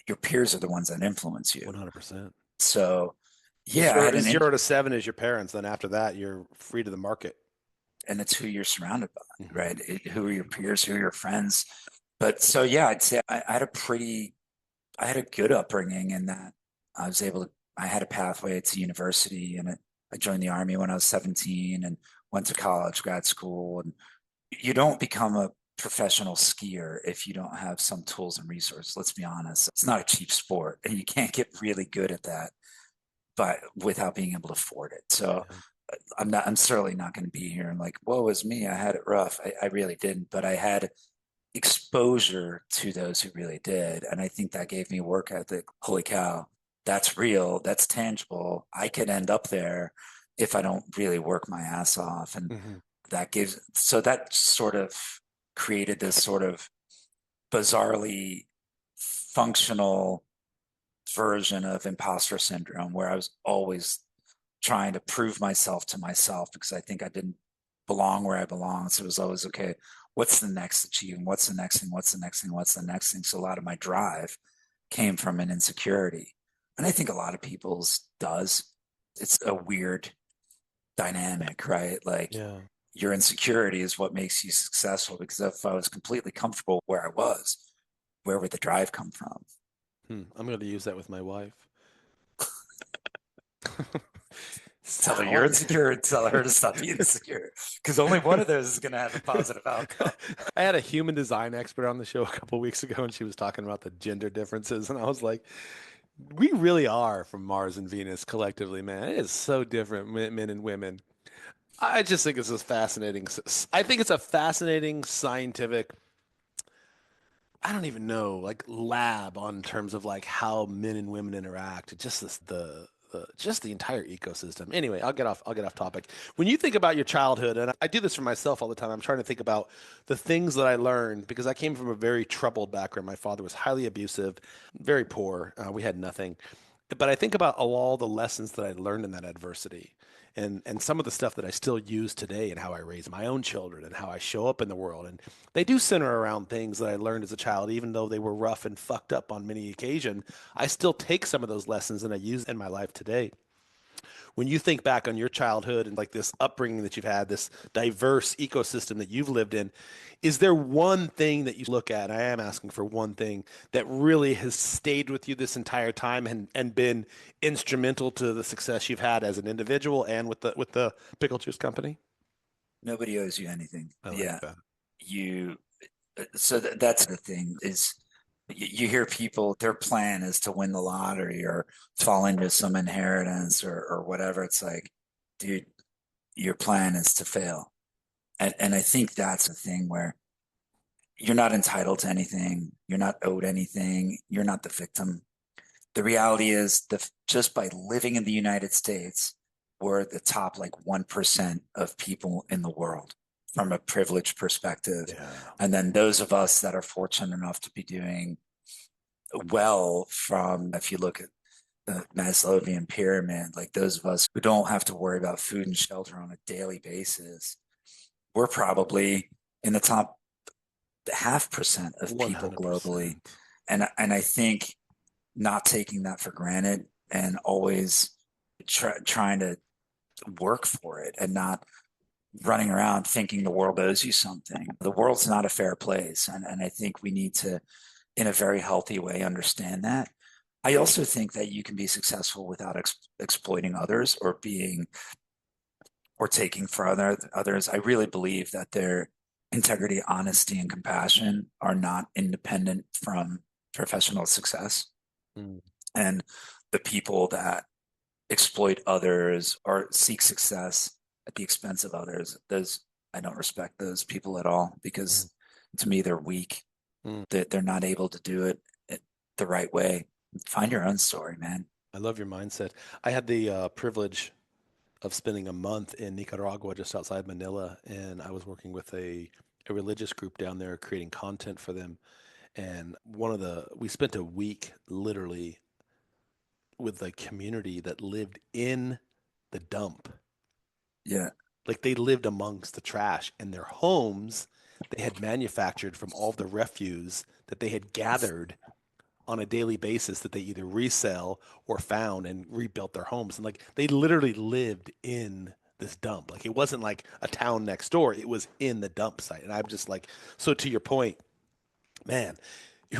your peers are the ones that influence you. 100%. So yeah, I Zero, had an in, 0 to 7 is your parents. Then after that, you're free to the market. and it's who you're surrounded by, Hmm. right? Who are your peers? Who are your friends? But so yeah, I'd say I had a good upbringing in that I was able to, I had a pathway to university and I joined the army when I was 17 and went to college, grad school. And you don't become a professional skier if you don't have some tools and resources. Let's be honest. It's not a cheap sport and you can't get really good at that, but without being able to afford it. So Yeah. I'm certainly not going to be here and like, woe is me. I had it rough. I really didn't, but I had exposure to those who really did. And I think that gave me work ethic. Holy cow, that's real, that's tangible. I could end up there if I don't really work my ass off. And Hmm. so that sort of created this sort of bizarrely functional version of imposter syndrome where I was always trying to prove myself to myself because I think I didn't belong where I belong. So it was always okay. What's the next achievement? What's the next thing? What's the next thing? What's the next thing? So a lot of my drive came from an insecurity. And I think a lot of people's does. It's a weird dynamic, right? Like Yeah. your insecurity is what makes you successful because if I was completely comfortable where I was, where would the drive come from? Hmm. I'm going to use that with my wife. Tell her you're Sally. insecure and tell her to stop being insecure because only one of those is going to have a positive outcome. I had a human design expert on the show a couple weeks ago, and she was talking about the gender differences, and I was like, We really are from Mars and Venus collectively, man. It is so different, men and women. I just think it's a fascinating. I think it's a fascinating scientific. I don't even know, like lab on terms of like how men and women interact. Just just the entire ecosystem. Anyway, I'll get off topic. When you think about your childhood, and I do this for myself all the time, I'm trying to think about the things that I learned because I came from a very troubled background. My father was highly abusive, very poor. We had nothing. But I think about all the lessons that I learned in that adversity and some of the stuff that I still use today and how I raise my own children and how I show up in the world. And they do center around things that I learned as a child, even though they were rough and fucked up on many occasions. I still take some of those lessons and I use in my life today. When you think back on your childhood and like this upbringing that you've had, this diverse ecosystem that you've lived in, is there one thing that you look at? I am asking for one thing that really has stayed with you this entire time and been instrumental to the success you've had as an individual and with the Pickle Juice Company? Nobody owes you anything. I like Yeah. that. You, so that's the thing is you hear people, their plan is to win the lottery or fall into some inheritance or whatever. It's like, dude, your plan is to fail. And I think that's the thing where you're not entitled to anything. You're not owed anything. You're not the victim. The reality is just by living in the United States, we're the top like 1% of people in the world from a privileged perspective. Yeah. And then those of us that are fortunate enough to be doing well from, if you look at the Maslowian pyramid, like those of us who don't have to worry about food and shelter on a daily basis, we're probably in the top 0.5% of people globally. 100%. And I think not taking that for granted and always trying to work for it and not running around thinking the world owes you something. The world's not a fair place. And I think we need to, in a very healthy way, understand that. I also think that you can be successful without exploiting others or being or taking for others. I really believe that their integrity, honesty, and compassion are not independent from professional success. Mm. And the people that exploit others or seek success at the expense of others, those I don't respect those people at all Mm. because to me they're weak. Mm. They're not able to do it the right way. Find your own story, man. I love your mindset. I had the privilege of spending a month in Nicaragua, just outside Manila, and I was working with a religious group down there, creating content for them. And we spent a week literally with a community that lived in the dump. Yeah. Like they lived amongst the trash, and their homes they had manufactured from all the refuse that they had gathered on a daily basis that they either resell or found and rebuilt their homes. And like they literally lived in this dump. Like it wasn't like a town next door, it was in the dump site. And I'm just like, so to your point, man,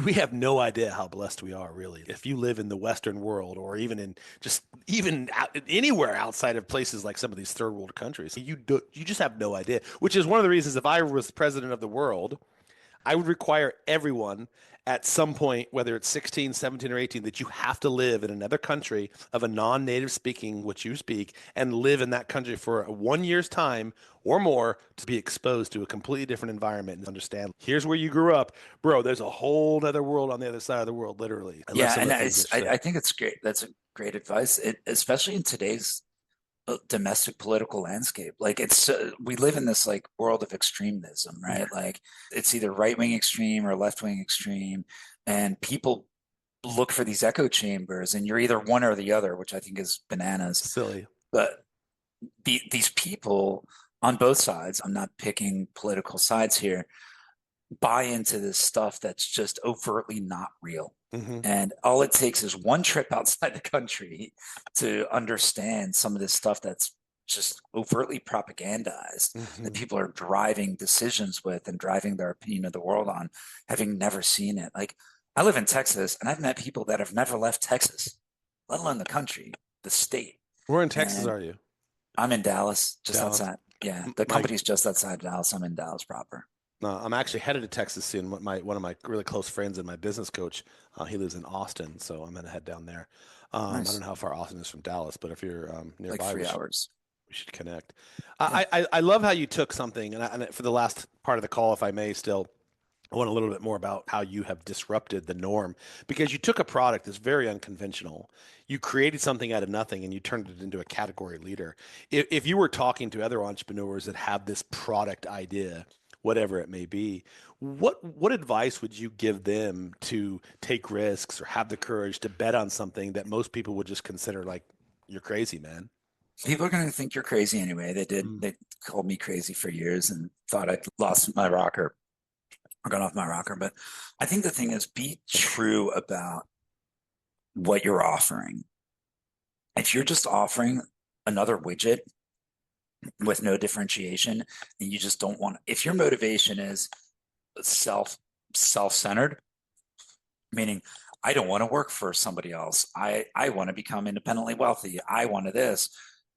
we have no idea how blessed we are, really. If you live in the Western world or even in just anywhere outside of places like some of these third world countries, you just have no idea. Which is one of the reasons if I was president of the world, I would require everyone at some point, whether it's 16, 17, or 18, that you have to live in another country of a non-native speaking what you speak and live in that country for 1 year's time or more to be exposed to a completely different environment and understand here's where you grew up. Bro, there's a whole other world on the other side of the world, literally. I love Yeah, some of and the things that you I said. think it's great. That's a great advice, especially in today's domestic political landscape. Like we live in this like world of extremism, Yeah. right? Like it's either right wing extreme or left wing extreme, and people look for these echo chambers, and you're either one or the other, which I think is bananas. Silly. But these people on both sides, I'm not picking political sides here, buy into this stuff that's just overtly not real. Hmm. And all it takes is one trip outside the country to understand some of this stuff that's just overtly propagandized that Hmm. people are driving decisions with and driving their opinion of the world on, having never seen it. Like, I live in Texas and I've met people that have never left Texas, let alone the country, the state. Where in Texas And are you? I'm in Dallas, just Dallas. outside. Yeah, the My company's just outside Dallas. I'm in Dallas proper. I'm actually headed to Texas soon. One of my really close friends and my business coach, he lives in Austin, so I'm gonna head down there. I don't Nice. know how far Austin is from Dallas, but if you're Like nearby, 3 hours. we should connect. Yeah. I love how you took something, and for the last part of the call, if I may, still. I want a little bit more about how you have disrupted the norm because you took a product that's very unconventional. You created something out of nothing and you turned it into a category leader. If you were talking to other entrepreneurs that have this product idea, whatever it may be, what advice would you give them to take risks or have the courage to bet on something that most people would just consider like you're crazy, man? People are going to think you're crazy anyway. They did. Mm. They called me crazy for years and thought I'd lost my rocker or gone off my rocker. But I think the thing is be true about what you're offering. If you're just offering another widget with no differentiation and you just don't want, if your motivation is self self-centered, meaning I don't want to work for somebody else. I want to become independently wealthy. I want to this.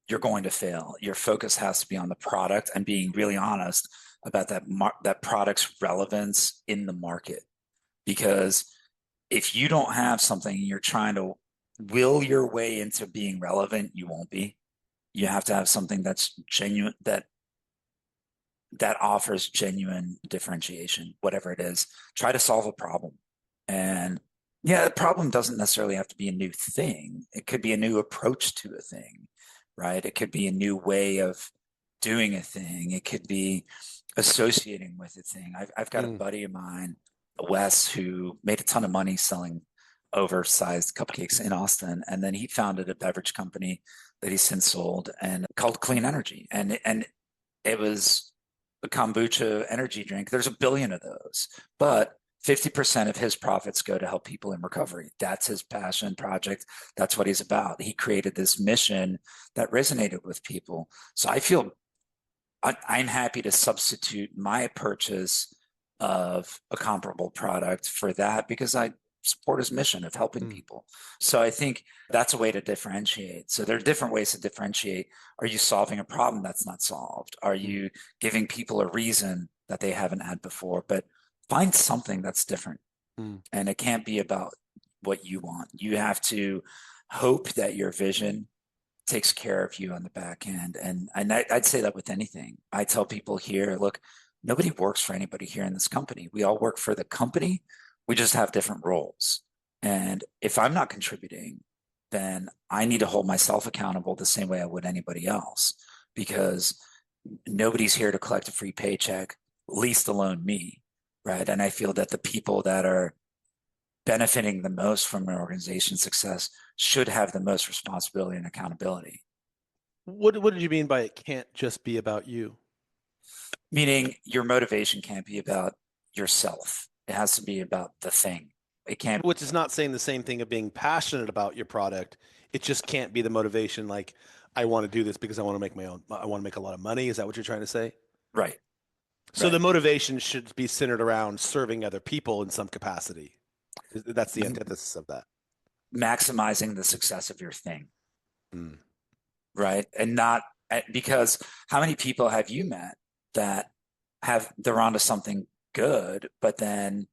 You're going to fail. Your focus has to be on the product and being really honest about that product's relevance in the market. Because if you don't have something you're trying to will your way into being relevant, you won't be. You have to have something that's genuine, that offers genuine differentiation, whatever it is. Try to solve a problem. And yeah, the problem doesn't necessarily have to be a new thing. It could be a new approach to a thing, right? It could be a new way of doing a thing. It could be associating with a thing. I've got a Mm. buddy of mine, Wes, who made a ton of money selling oversized cupcakes in Austin. And then he founded a beverage company that he since sold and called Clean Energy. And it was a kombucha energy drink. There's a billion of those, but 50% of his profits go to help people in recovery. That's his passion project. That's what he's about. He created this mission that resonated with people. So I feel I'm happy to substitute my purchase of a comparable product for that because I support his mission of helping Mm. people. So I think that's a way to differentiate. So there are different ways to differentiate. Are you solving a problem that's not solved? Are Mm. you giving people a reason that they haven't had before? But find something that's different. Mm. And it can't be about what you want. You have to hope that your vision takes care of you on the back end. And I'd say that with anything. I tell people here, look, nobody works for anybody here in this company. We all work for the company. We just have different roles. And if I'm not contributing, then I need to hold myself accountable the same way I would anybody else because nobody's here to collect a free paycheck, least alone me. Right. And I feel that the people that are benefiting the most from an organization's success should have the most responsibility and accountability. What did you mean by it can't just be about you? Meaning your motivation can't be about yourself. It has to be about the thing. It can't, Which is not saying the same thing of being passionate about your product. It just can't be the motivation like I want to do this because I want to make a lot of money. Is that what you're trying to say? right, So the right. motivation should be centered around serving other people in some capacity. That's the antithesis of that. Maximizing the success of your thing, Mm. right? And not because how many people have you met that they're onto something good, but then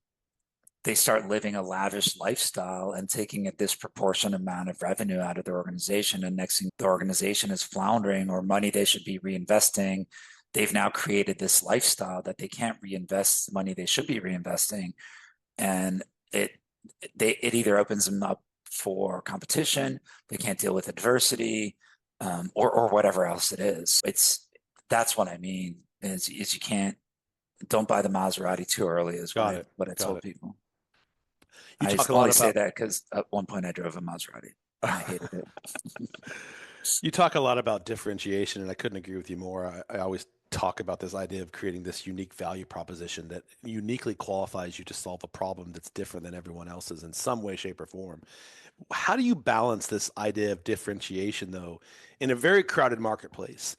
they start living a lavish lifestyle and taking a disproportionate amount of revenue out of their organization. And next thing the organization is floundering or money they should be reinvesting. They've now created this lifestyle that they can't reinvest the money they should be reinvesting. And it it either opens them up for competition, they can't deal with adversity, or whatever else it is. That's what I mean is you can't don't buy the Maserati too early is Got it. what I Got told it. people. You I talk a lot only say about that because at one point I drove a Maserati and I hated it. you talk a lot about differentiation, and I couldn't agree with you more. I always talk about this idea of creating this unique value proposition that uniquely qualifies you to solve a problem that's different than everyone else's in some way, shape, or form. How do you balance this idea of differentiation, though, in a very crowded marketplace,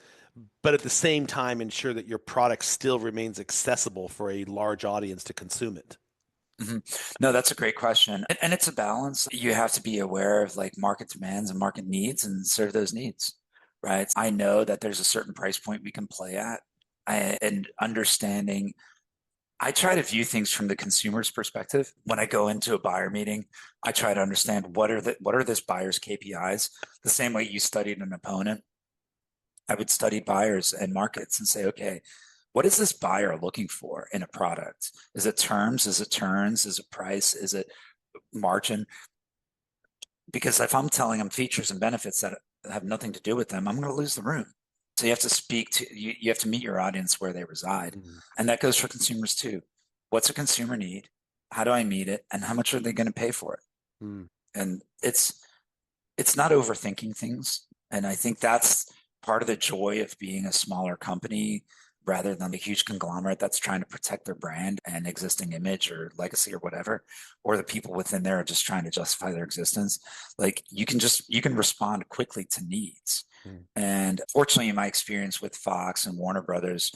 but at the same time ensure that your product still remains accessible for a large audience to consume it? Mhm. No, that's a great question. And it's a balance. You have to be aware of like market demands and market needs and serve those needs, right? I know that there's a certain price point we can play at and understanding I try to view things from the consumer's perspective. When I go into a buyer meeting, I try to understand what are this buyer's KPIs. The same way you studied an opponent, I would study buyers and markets and say, okay, what is this buyer looking for in a product? Is it terms? Is it turns? Is it price? Is it margin? Because if I'm telling them features and benefits that have nothing to do with them, I'm going to lose the room. So you have to you have to meet your audience where they reside. Mm, And that goes for consumers too. What's a consumer need? How do I meet it? And how much are they going to pay for it? mm, And it's not overthinking things. And I think that's part of the joy of being a smaller company rather than a huge conglomerate that's trying to protect their brand and existing image or legacy or whatever, or the people within there are just trying to justify their existence. Like you can respond quickly to needs. mm. And fortunately, in my experience with Fox and Warner Brothers,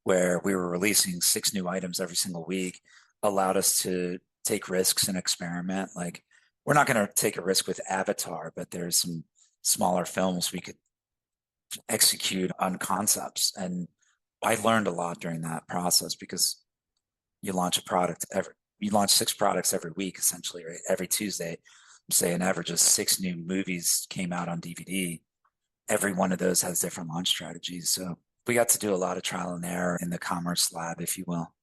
where we were releasing 6 new items every single week, allowed us to take risks and experiment. Like we're not going to take a risk with Avatar, but there's some smaller films we could execute on concepts. And I learned a lot during that process because you launch 6 products every week, essentially, right? Every Tuesday, say an average of 6 new movies came out on DVD. Every one of those has different launch strategies. So we got to do a lot of trial and error in the commerce lab, if you will.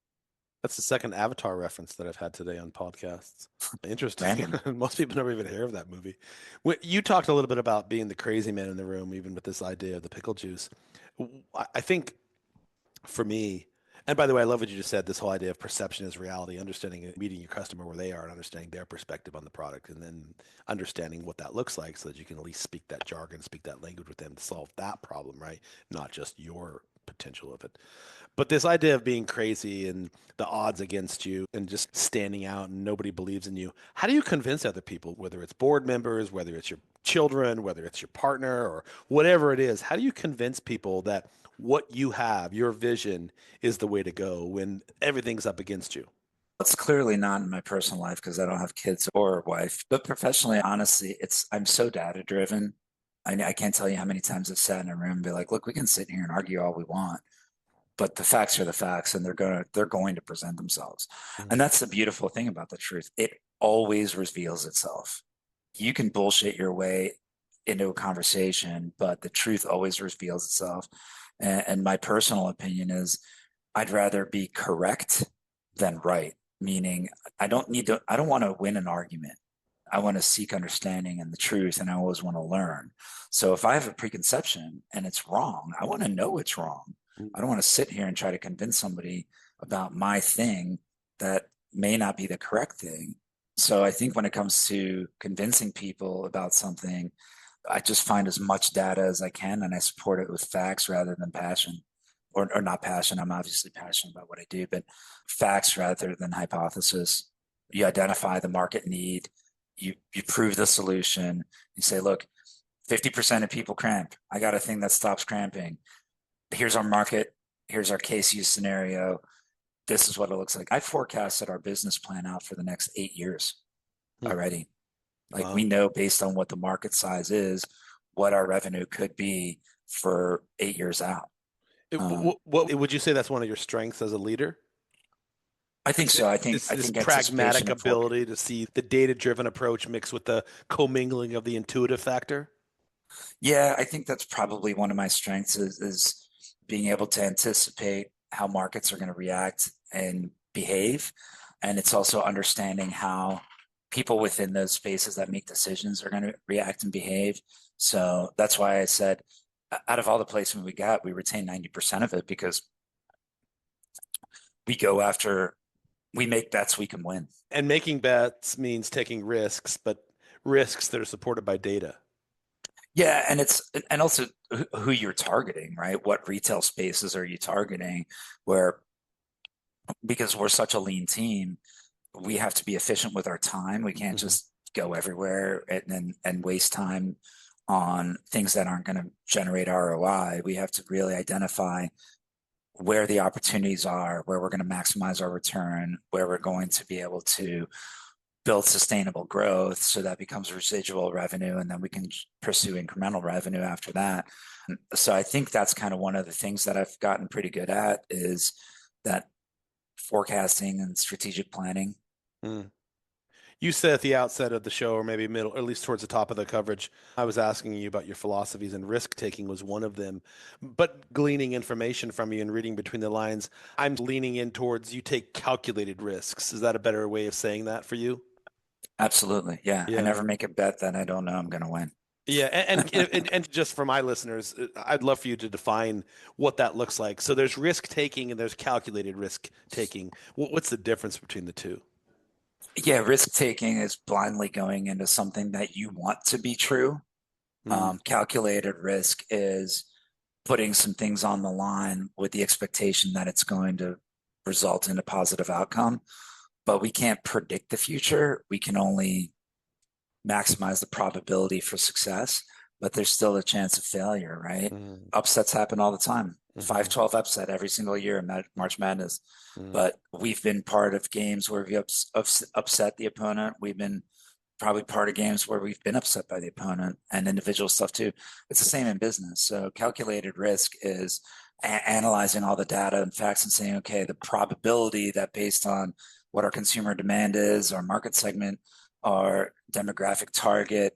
That's the second Avatar reference that I've had today on podcasts. Interesting. Random. Most people never even hear of that movie. You talked a little bit about being the crazy man in the room, even with this idea of the pickle juice. I think for me, and by the way, I love what you just said, this whole idea of perception is reality, understanding and meeting your customer where they are and understanding their perspective on the product and then understanding what that looks like so that you can at least speak that jargon, speak that language with them to solve that problem, right? Not just your potential of it. But this idea of being crazy and the odds against you and just standing out and nobody believes in you, how do you convince other people, whether it's board members, whether it's your children, whether it's your partner, or whatever it is? How do you convince people that what you have, your vision, is the way to go when everything's up against you? It's clearly not in my personal life because I don't have kids or a wife. But professionally, honestly, I'm so data driven. I can't tell you how many times I've sat in a room and be like, look, we can sit here and argue all we want, but the facts are the facts and they're going to present themselves. Mm. And that's the beautiful thing about the truth. It always reveals itself. You can bullshit your way into a conversation, but the truth always reveals itself. And my personal opinion is I'd rather be correct than right, meaning I don't want to win an argument. I want to seek understanding and the truth, and I always want to learn. So if I have a preconception and it's wrong, I want to know it's wrong. I don't want to sit here and try to convince somebody about my thing that may not be the correct thing. So I think when it comes to convincing people about something, I just find as much data as I can and I support it with facts rather than passion. Or not passion. I'm obviously passionate about what I do, but facts rather than hypothesis. You identify the market need, you prove the solution. You say, look, 50% of people cramp. I got a thing that stops cramping. Here's our market. Here's our case use scenario. This is what it looks like. I forecasted our business plan out for the next 8 years Hmm. already. Like we Wow. know based on what the market size is, what our revenue could be for 8 years out. What would you say that's one of your strengths as a leader? I think so. This I this think pragmatic anticipation and forecast. ability to see the data-driven approach mixed with the commingling of the intuitive factor. Yeah, I think that's probably one of my strengths is being able to anticipate how markets are going to react and behave. And it's also understanding how people within those spaces that make decisions are going to react and behave. So that's why I said out of all the placement we got, we retain 90% of it because we go after, we make bets we can win. And making bets means taking risks, but risks that are supported by data. Yeah, and also who you're targeting, right? What retail spaces are you targeting? Where because we're such a lean team, we have to be efficient with our time. We can't Mhm. just go everywhere and waste time on things that aren't going to generate ROI. We have to really identify where the opportunities are, where we're going to maximize our return, where we're going to be able to build sustainable growth so that becomes residual revenue and then we can pursue incremental revenue after that. So I think that's kind of one of the things that I've gotten pretty good at is that forecasting and strategic planning. Mm. You said at the outset of the show, or maybe middle, or at least towards the top of the coverage, I was asking you about your philosophies, and risk taking was one of them. But gleaning information from you and reading between the lines, I'm leaning in towards you take calculated risks. Is that a better way of saying that for you? Absolutely. Yeah. I Yeah. never make a bet that I don't know I'm going to win. Yeah, and just for my listeners, I'd love for you to define what that looks like. So there's risk taking and there's calculated risk taking. What's the difference between the two? Yeah. Risk taking is blindly going into something that you want to be true. Mm, Calculated risk is putting some things on the line with the expectation that it's going to result in a positive outcome. But we can't predict the future. We can only maximize the probability for success, but there's still a chance of failure, right? mm, Upsets happen all the time. mhm, 5-12 upset every single year in March Madness. mm, But we've been part of games where we upset the opponent. We've been probably part of games where we've been upset by the opponent and individual stuff too. It's the same in business. So calculated risk is analyzing all the data and facts and saying, okay, the probability that based on what our consumer demand is, our market segment, our demographic target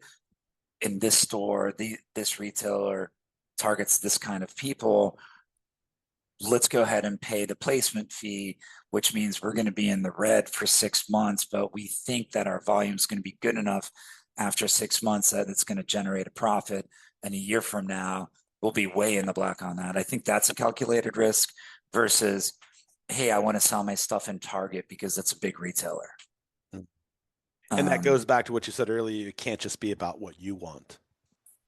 in this store, this retailer targets this kind of people. Let's go ahead and pay the placement fee, which means we're going to be in the red for 6 months, but we think that our volume is going to be good enough after 6 months that it's going to generate a profit. And a year from now, we'll be way in the black on that. I think that's a calculated risk versus, hey, I want to sell my stuff in Target because it's a big retailer. mm. And that Um, goes back to what you said earlier. It can't just be about what you want.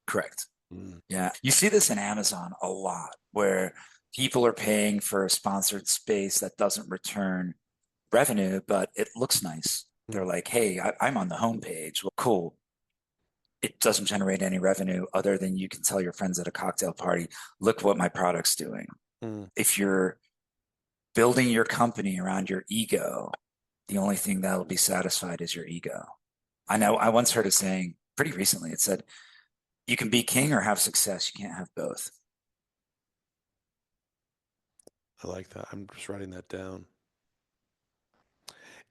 correct. Mm, Yeah. You see this in Amazon a lot where people are paying for a sponsored space that doesn't return revenue, but it looks nice. They're mm, like, hey, I'm on the homepage. Well, cool. It doesn't generate any revenue other than you can tell your friends at a cocktail party, look what my product's doing. mm. If you're building your company around your ego, the only thing that will be satisfied is your ego. I know I once heard a saying pretty recently. It said, you can be king or have success. You can't have both. I like that. I'm just writing that down.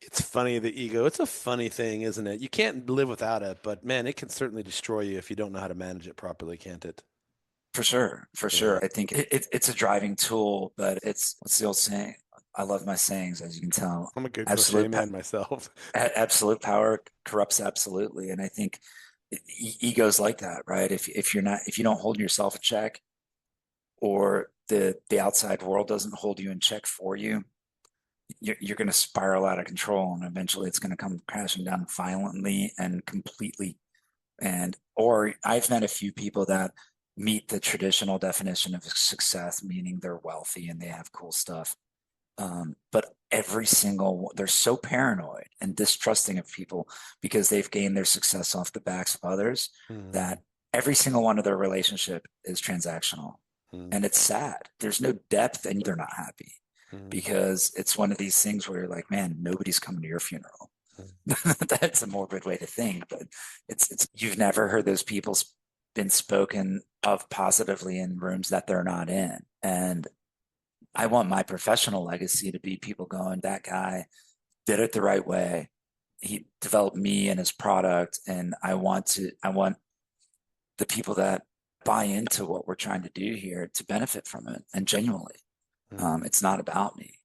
It's funny, the ego. It's a funny thing, isn't it? You can't live without it, but man, it can certainly destroy you if you don't know how to manage it properly, can't it? For sure, for Yeah. sure. I think it's a driving tool, but it's what's the old saying? I love my sayings, as you can tell. I'm a good crochet Absolute, man myself. absolute power corrupts absolutely, and I think ego's like that, right? If you don't hold yourself in check, or the outside world doesn't hold you in check for you, you're going to spiral out of control, and eventually it's going to come crashing down violently and completely. And or I've met a few people that meet the traditional definition of success, meaning they're wealthy and they have cool stuff. But they're so paranoid and distrusting of people because they've gained their success off the backs of others Mm, that every single one of their relationship is transactional. mm, And it's sad. There's no depth and they're not happy mm, because it's one of these things where you're like, man, nobody's coming to your funeral. mm. That's a morbid way to think, but it's you've never heard those people been spoken of positively in rooms that they're not in. And I want my professional legacy to be people going, that guy did it the right way. He developed me and his product. And I want the people that buy into what we're trying to do here to benefit from it and genuinely. Mm. It's not about me.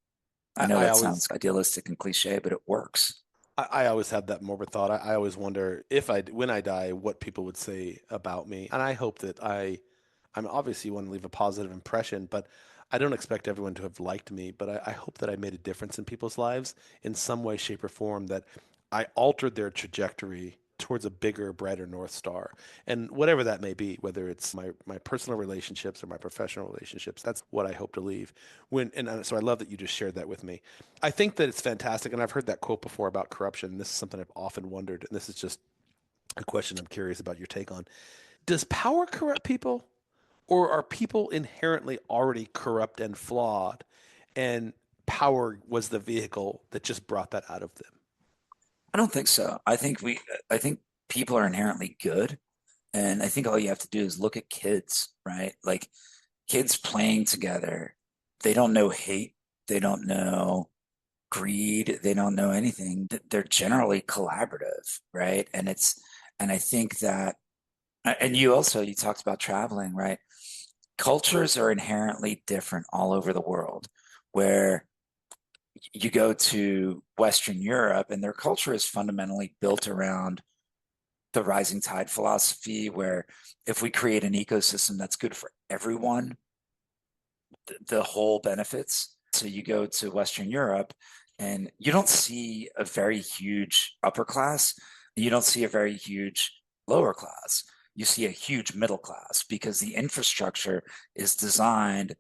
I I, know I that always sounds idealistic and cliche, but it works. I always have that morbid thought. I always wonder if when I die, what people would say about me. And I hope that I'm obviously want to leave a positive impression, but I don't expect everyone to have liked me. But I hope that I made a difference in people's lives in some way, shape, or form, that I altered their trajectory towards a bigger, brighter North Star. And whatever that may be, whether it's my personal relationships or my professional relationships, that's what I hope to leave. So I love that you just shared that with me. I think that it's fantastic, and I've heard that quote before about corruption. This is something I've often wondered, and this is just a question I'm curious about your take on. Does power corrupt people, or are people inherently already corrupt and flawed, and power was the vehicle that just brought that out of them? I don't think so. I think people are inherently good. And I think all you have to do is look at kids, right? Like kids playing together. They don't know hate. They don't know greed. They don't know anything. They're generally collaborative, right? And I think that, and you talked about traveling, right? Cultures are inherently different all over the world, where you go to Western Europe and their culture is fundamentally built around the rising tide philosophy, where if we create an ecosystem that's good for everyone, the whole benefits. So you go to Western Europe and you don't see a very huge upper class. You don't see a very huge lower class. You see a huge middle class because the infrastructure is designed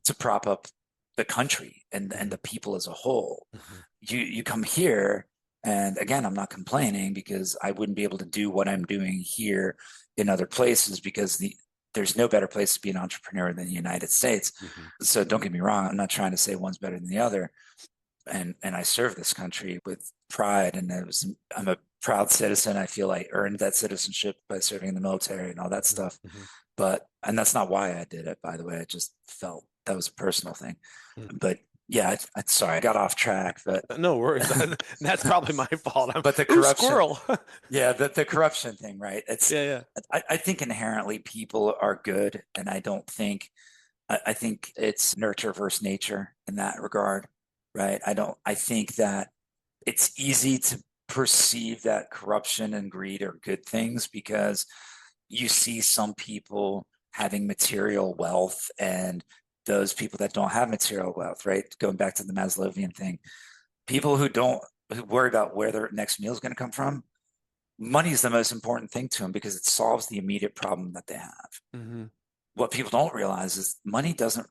to prop up the country and the people as a whole. Mhm. You come here, and again, I'm not complaining because I wouldn't be able to do what I'm doing here in other places because there's no better place to be an entrepreneur than the United States. Mhm. So don't get me wrong, I'm not trying to say one's better than the other. And I serve this country with pride, and I'm a proud citizen. I feel I earned that citizenship by serving in the military and all that Mhm. stuff. Mhm. And that's not why I did it, by the way. I just felt that was a personal thing. Mhm. But yeah, sorry, I got off track. But No worries. That's probably my fault. I'm, but the ooh, corruption, squirrel. yeah, the corruption thing, right? Yeah, yeah. I think inherently people are good, and I think it's nurture versus nature in that regard, right? I think that it's easy to perceive that corruption and greed are good things because you see some people having material wealth and those people that don't have material wealth, right? Going back to the Maslowian thing, people who worry about where their next meal is going to come from, money is the most important thing to them because it solves the immediate problem that they have. Hmm. What people don't realize is money doesn't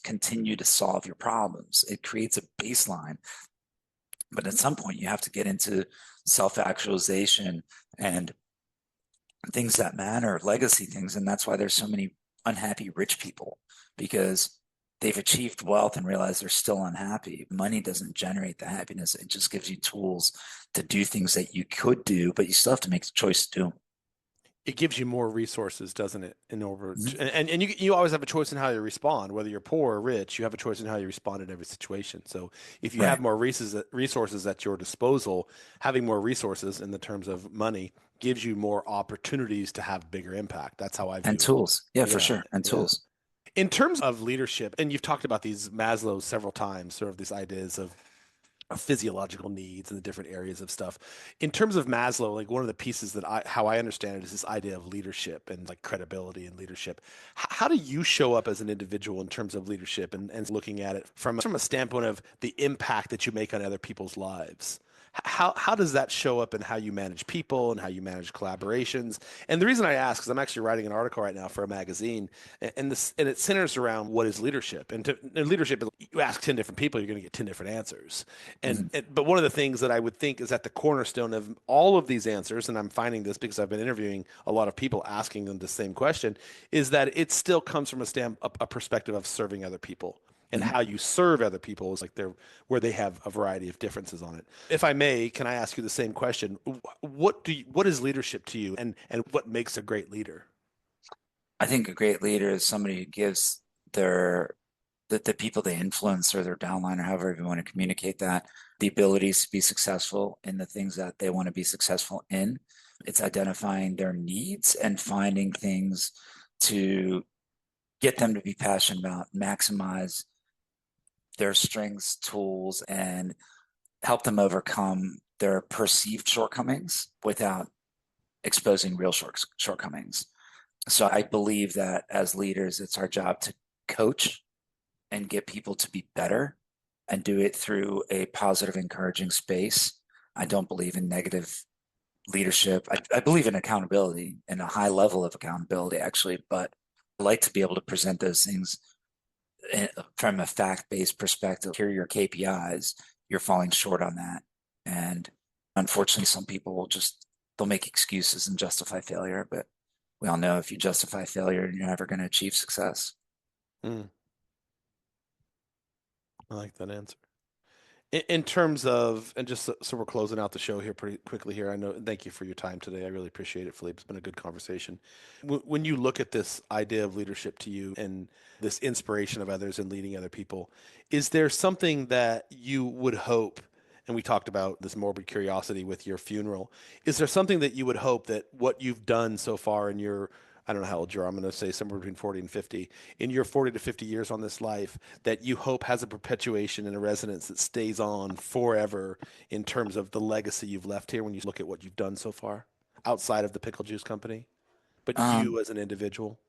continue to solve your problems. It creates a baseline, but at some point you have to get into self-actualization and things that matter, legacy things. And that's why there's so many unhappy rich people because they've achieved wealth and realize they're still unhappy. Money doesn't generate the happiness. It just gives you tools to do things that you could do, but you still have to make the choice to do. It gives you more resources, doesn't it? In over Mhm. and you always have a choice in how you respond, whether you're poor or rich. You have a choice in how you respond in every situation. So if you have Right. more resources at your disposal, having more resources in the terms of money gives you more opportunities to have bigger impact. That's how I And view it. tools. Yeah, for Yeah, sure. And yeah. tools. In terms of leadership, and you've talked about these Maslow several times, sort of these ideas of physiological needs and the different areas of stuff. In terms of Maslow, like one of the pieces that how I understand it is this idea of leadership and like credibility and leadership. How do you show up as an individual in terms of leadership and looking at it from a standpoint of the impact that you make on other people's lives? How does that show up in how you manage people and how you manage collaborations? And the reason I ask is I'm actually writing an article right now for a magazine, and it centers around what is leadership. And leadership is you ask 10 different people, you're going to get 10 different answers. Mhm. But one of the things that I would think is at the cornerstone of all of these answers, and I'm finding this because I've been interviewing a lot of people asking them the same question, is that it still comes from a perspective of serving other people. And Mhm. how you serve other people is like they're where they have a variety of differences on it. If I may, can I ask you the same question? What is leadership to you, and what makes a great leader? I think a great leader is somebody who gives their the people they influence or their downline or however you want to communicate that, the abilities to be successful in the things that they want to be successful in. It's identifying their needs and finding things to get them to be passionate about, maximize their strengths, tools, and help them overcome their perceived shortcomings without exposing real shortcomings. So I believe that as leaders, it's our job to coach and get people to be better and do it through a positive, encouraging space. I don't believe in negative leadership. I believe in accountability and a high level of accountability, actually, but I like to be able to present those things from a fact-based perspective. Here are your KPIs. You're falling short on that. And unfortunately, some people they'll make excuses and justify failure, but we all know if you justify failure, you're never going to achieve success. Mm, I like that answer. In terms of, and just so we're closing out the show here pretty quickly here, I know, thank you for your time today. I really appreciate it, Philippe. It's been a good conversation. When you look at this idea of leadership to you and this inspiration of others and leading other people, is there something that you would hope, and we talked about this morbid curiosity with your funeral, is there something that you would hope that what you've done so far in your, I don't know how old you are, I'm going to say somewhere between 40 and 50, in your 40 to 50 years on this life, that you hope has a perpetuation and a resonance that stays on forever in terms of the legacy you've left here when you look at what you've done so far outside of the Pickle Juice Company, but Um, you as an individual?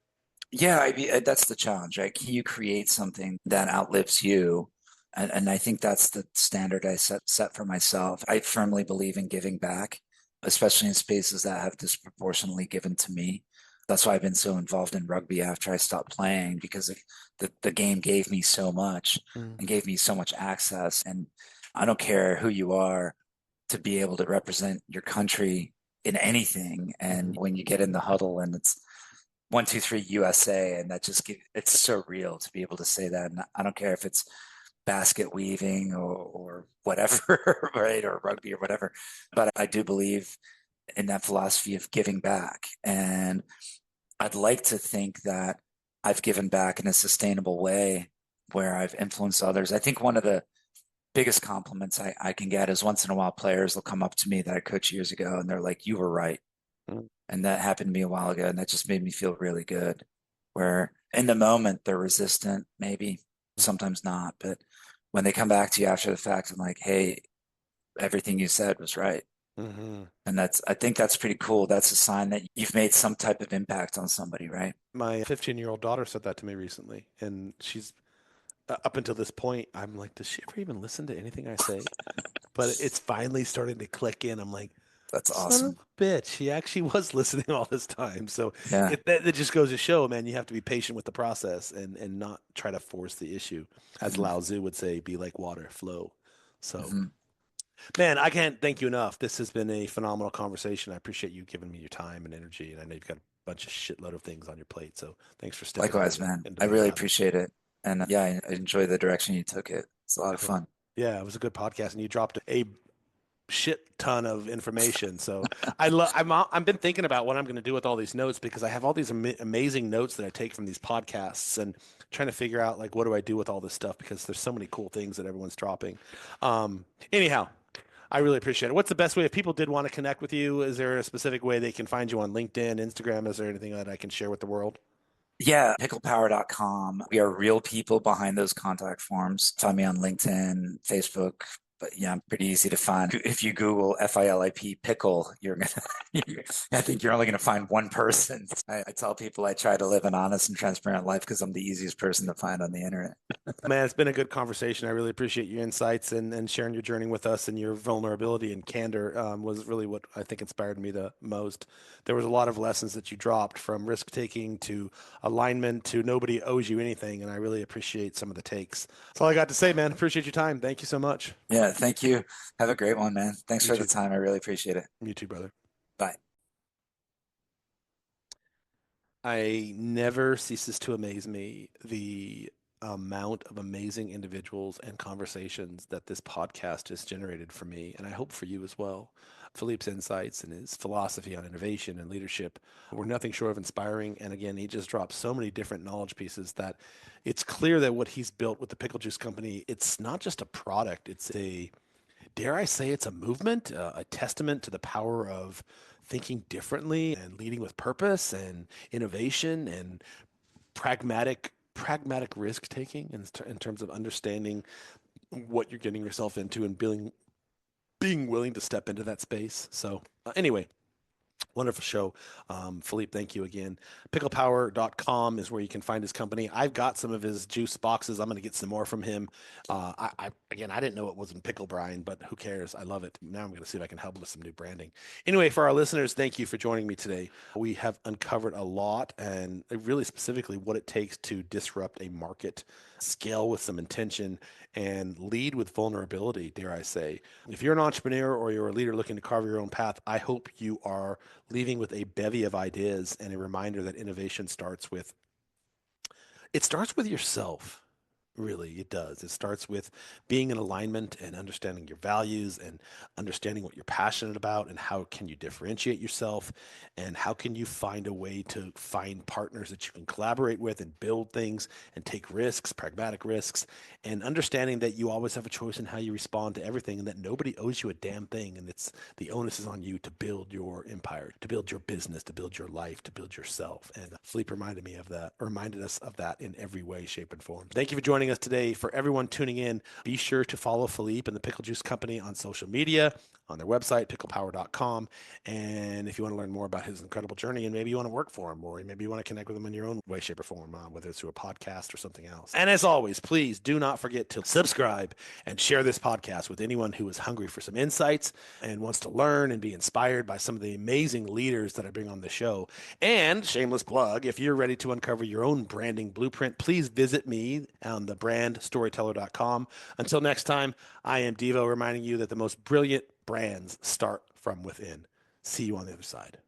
yeah, I mean, that's the challenge, right? Can you create something that outlives you? And I think that's the standard I set for myself. I firmly believe in giving back, especially in spaces that have disproportionately given to me. That's why I've been so involved in rugby after I stopped playing, because the game gave me so much Mm. and gave me so much access. And I don't care who you are, to be able to represent your country in anything. And Mhm. when you get in the huddle and it's 1, 2, 3 USA, and that just it's so real to be able to say that. And I don't care if it's basket weaving or whatever, right, or rugby or whatever. But I do believe in that philosophy of giving back, and I'd like to think that I've given back in a sustainable way where I've influenced others. I think one of the biggest compliments I can get is once in a while players will come up to me that I coached years ago and they're like, "You were right." Mm. And that happened to me a while ago, and that just made me feel really good. Where in the moment they're resistant, maybe, sometimes not, but when they come back to you after the fact and like, hey, everything you said was right. Mhm. And I think that's pretty cool. That's a sign that you've made some type of impact on somebody, right? My 15-year-old daughter said that to me recently, and she's up until this point, I'm like, does she ever even listen to anything I say? But it's finally starting to click in. I'm like, That's son of awesome. a bitch, he actually was listening all this time. So Yeah. that just goes to show, man, you have to be patient with the process and not try to force the issue. As Hmm. Lao Tzu would say, be like water, flow. So, Hmm. man, I can't thank you enough. This has been a phenomenal conversation. I appreciate you giving me your time and energy, and I know you've got a bunch of shitload of things on your plate. So, thanks for stepping Likewise, man. into I the really gap. appreciate it. And yeah, I enjoy the direction you took it. It's a lot of Cool. fun. Yeah, it was a good podcast, and you dropped a shit ton of information. So I've been thinking about what I'm going to do with all these notes because I have all these amazing notes that I take from these podcasts and trying to figure out like what do I do with all this stuff because there's so many cool things that everyone's dropping. Anyhow, I really appreciate it. What's the best way if people did want to connect with you? Is there a specific way they can find you on LinkedIn, Instagram? Is there anything that I can share with the world? Yeah, picklepower.com. We are real people behind those contact forms. Find me on LinkedIn, Facebook. But yeah, I'm pretty easy to find. If you Google FILIP pickle, you're gonna, I think you're only gonna find one person. I tell people I try to live an honest and transparent life because I'm the easiest person to find on the internet. Man, it's been a good conversation. I really appreciate your insights and sharing your journey with us and your vulnerability and candor was really what I think inspired me the most. There was a lot of lessons that you dropped from risk taking to alignment to nobody owes you anything. And I really appreciate some of the takes. That's all I got to say, man. Appreciate your time. Thank you so much. Yeah, thank you. Have a great one, man. Thanks You for the too. time. I really appreciate it. You too, brother. Bye. I never ceases to amaze me the amount of amazing individuals and conversations that this podcast has generated for me, and I hope for you as well. Philippe's insights and his philosophy on innovation and leadership were nothing short of inspiring. And again, he just dropped so many different knowledge pieces that it's clear that what he's built with the Pickle Juice Company, it's not just a product, it's a dare I say it's a movement, a testament to the power of thinking differently and leading with purpose and innovation and pragmatic risk taking in terms of understanding what you're getting yourself into and being willing to step into that space. So anyway, wonderful show. Philippe, thank you again. Picklepower.com is where you can find his company. I've got some of his juice boxes. I'm going to get some more from him. Again, I didn't know it was in pickle brine, but who cares? I love it. Now I'm going to see if I can help with some new branding. Anyway, for our listeners, thank you for joining me today. We have uncovered a lot and really specifically what it takes to disrupt a market, scale with some intention, and lead with vulnerability, dare I say. If you're an entrepreneur or you're a leader looking to carve your own path, I hope you are leaving with a bevy of ideas and a reminder that innovation starts with yourself. Really, it does. It starts with being in alignment and understanding your values and understanding what you're passionate about and how can you differentiate yourself and how can you find a way to find partners that you can collaborate with and build things and take risks, pragmatic risks, and understanding that you always have a choice in how you respond to everything and that nobody owes you a damn thing and it's the onus is on you to build your empire, to build your business, to build your life, to build yourself. And Philippe reminded me of that, reminded us of that in every way, shape, and form. Thank you for joining us today. For everyone tuning in, be sure to follow Philippe and the Pickle Juice Company on social media, on their website, picklepower.com. And if you want to learn more about his incredible journey and maybe you want to work for him or maybe you want to connect with him in your own way, shape, or form, whether it's through a podcast or something else. And as always, please do not forget to subscribe and share this podcast with anyone who is hungry for some insights and wants to learn and be inspired by some of the amazing leaders that I bring on the show. And shameless plug, if you're ready to uncover your own branding blueprint, please visit me on thebrandstoryteller.com. Until next time, I am Devo reminding you that the most brilliant brands start from within. See you on the other side.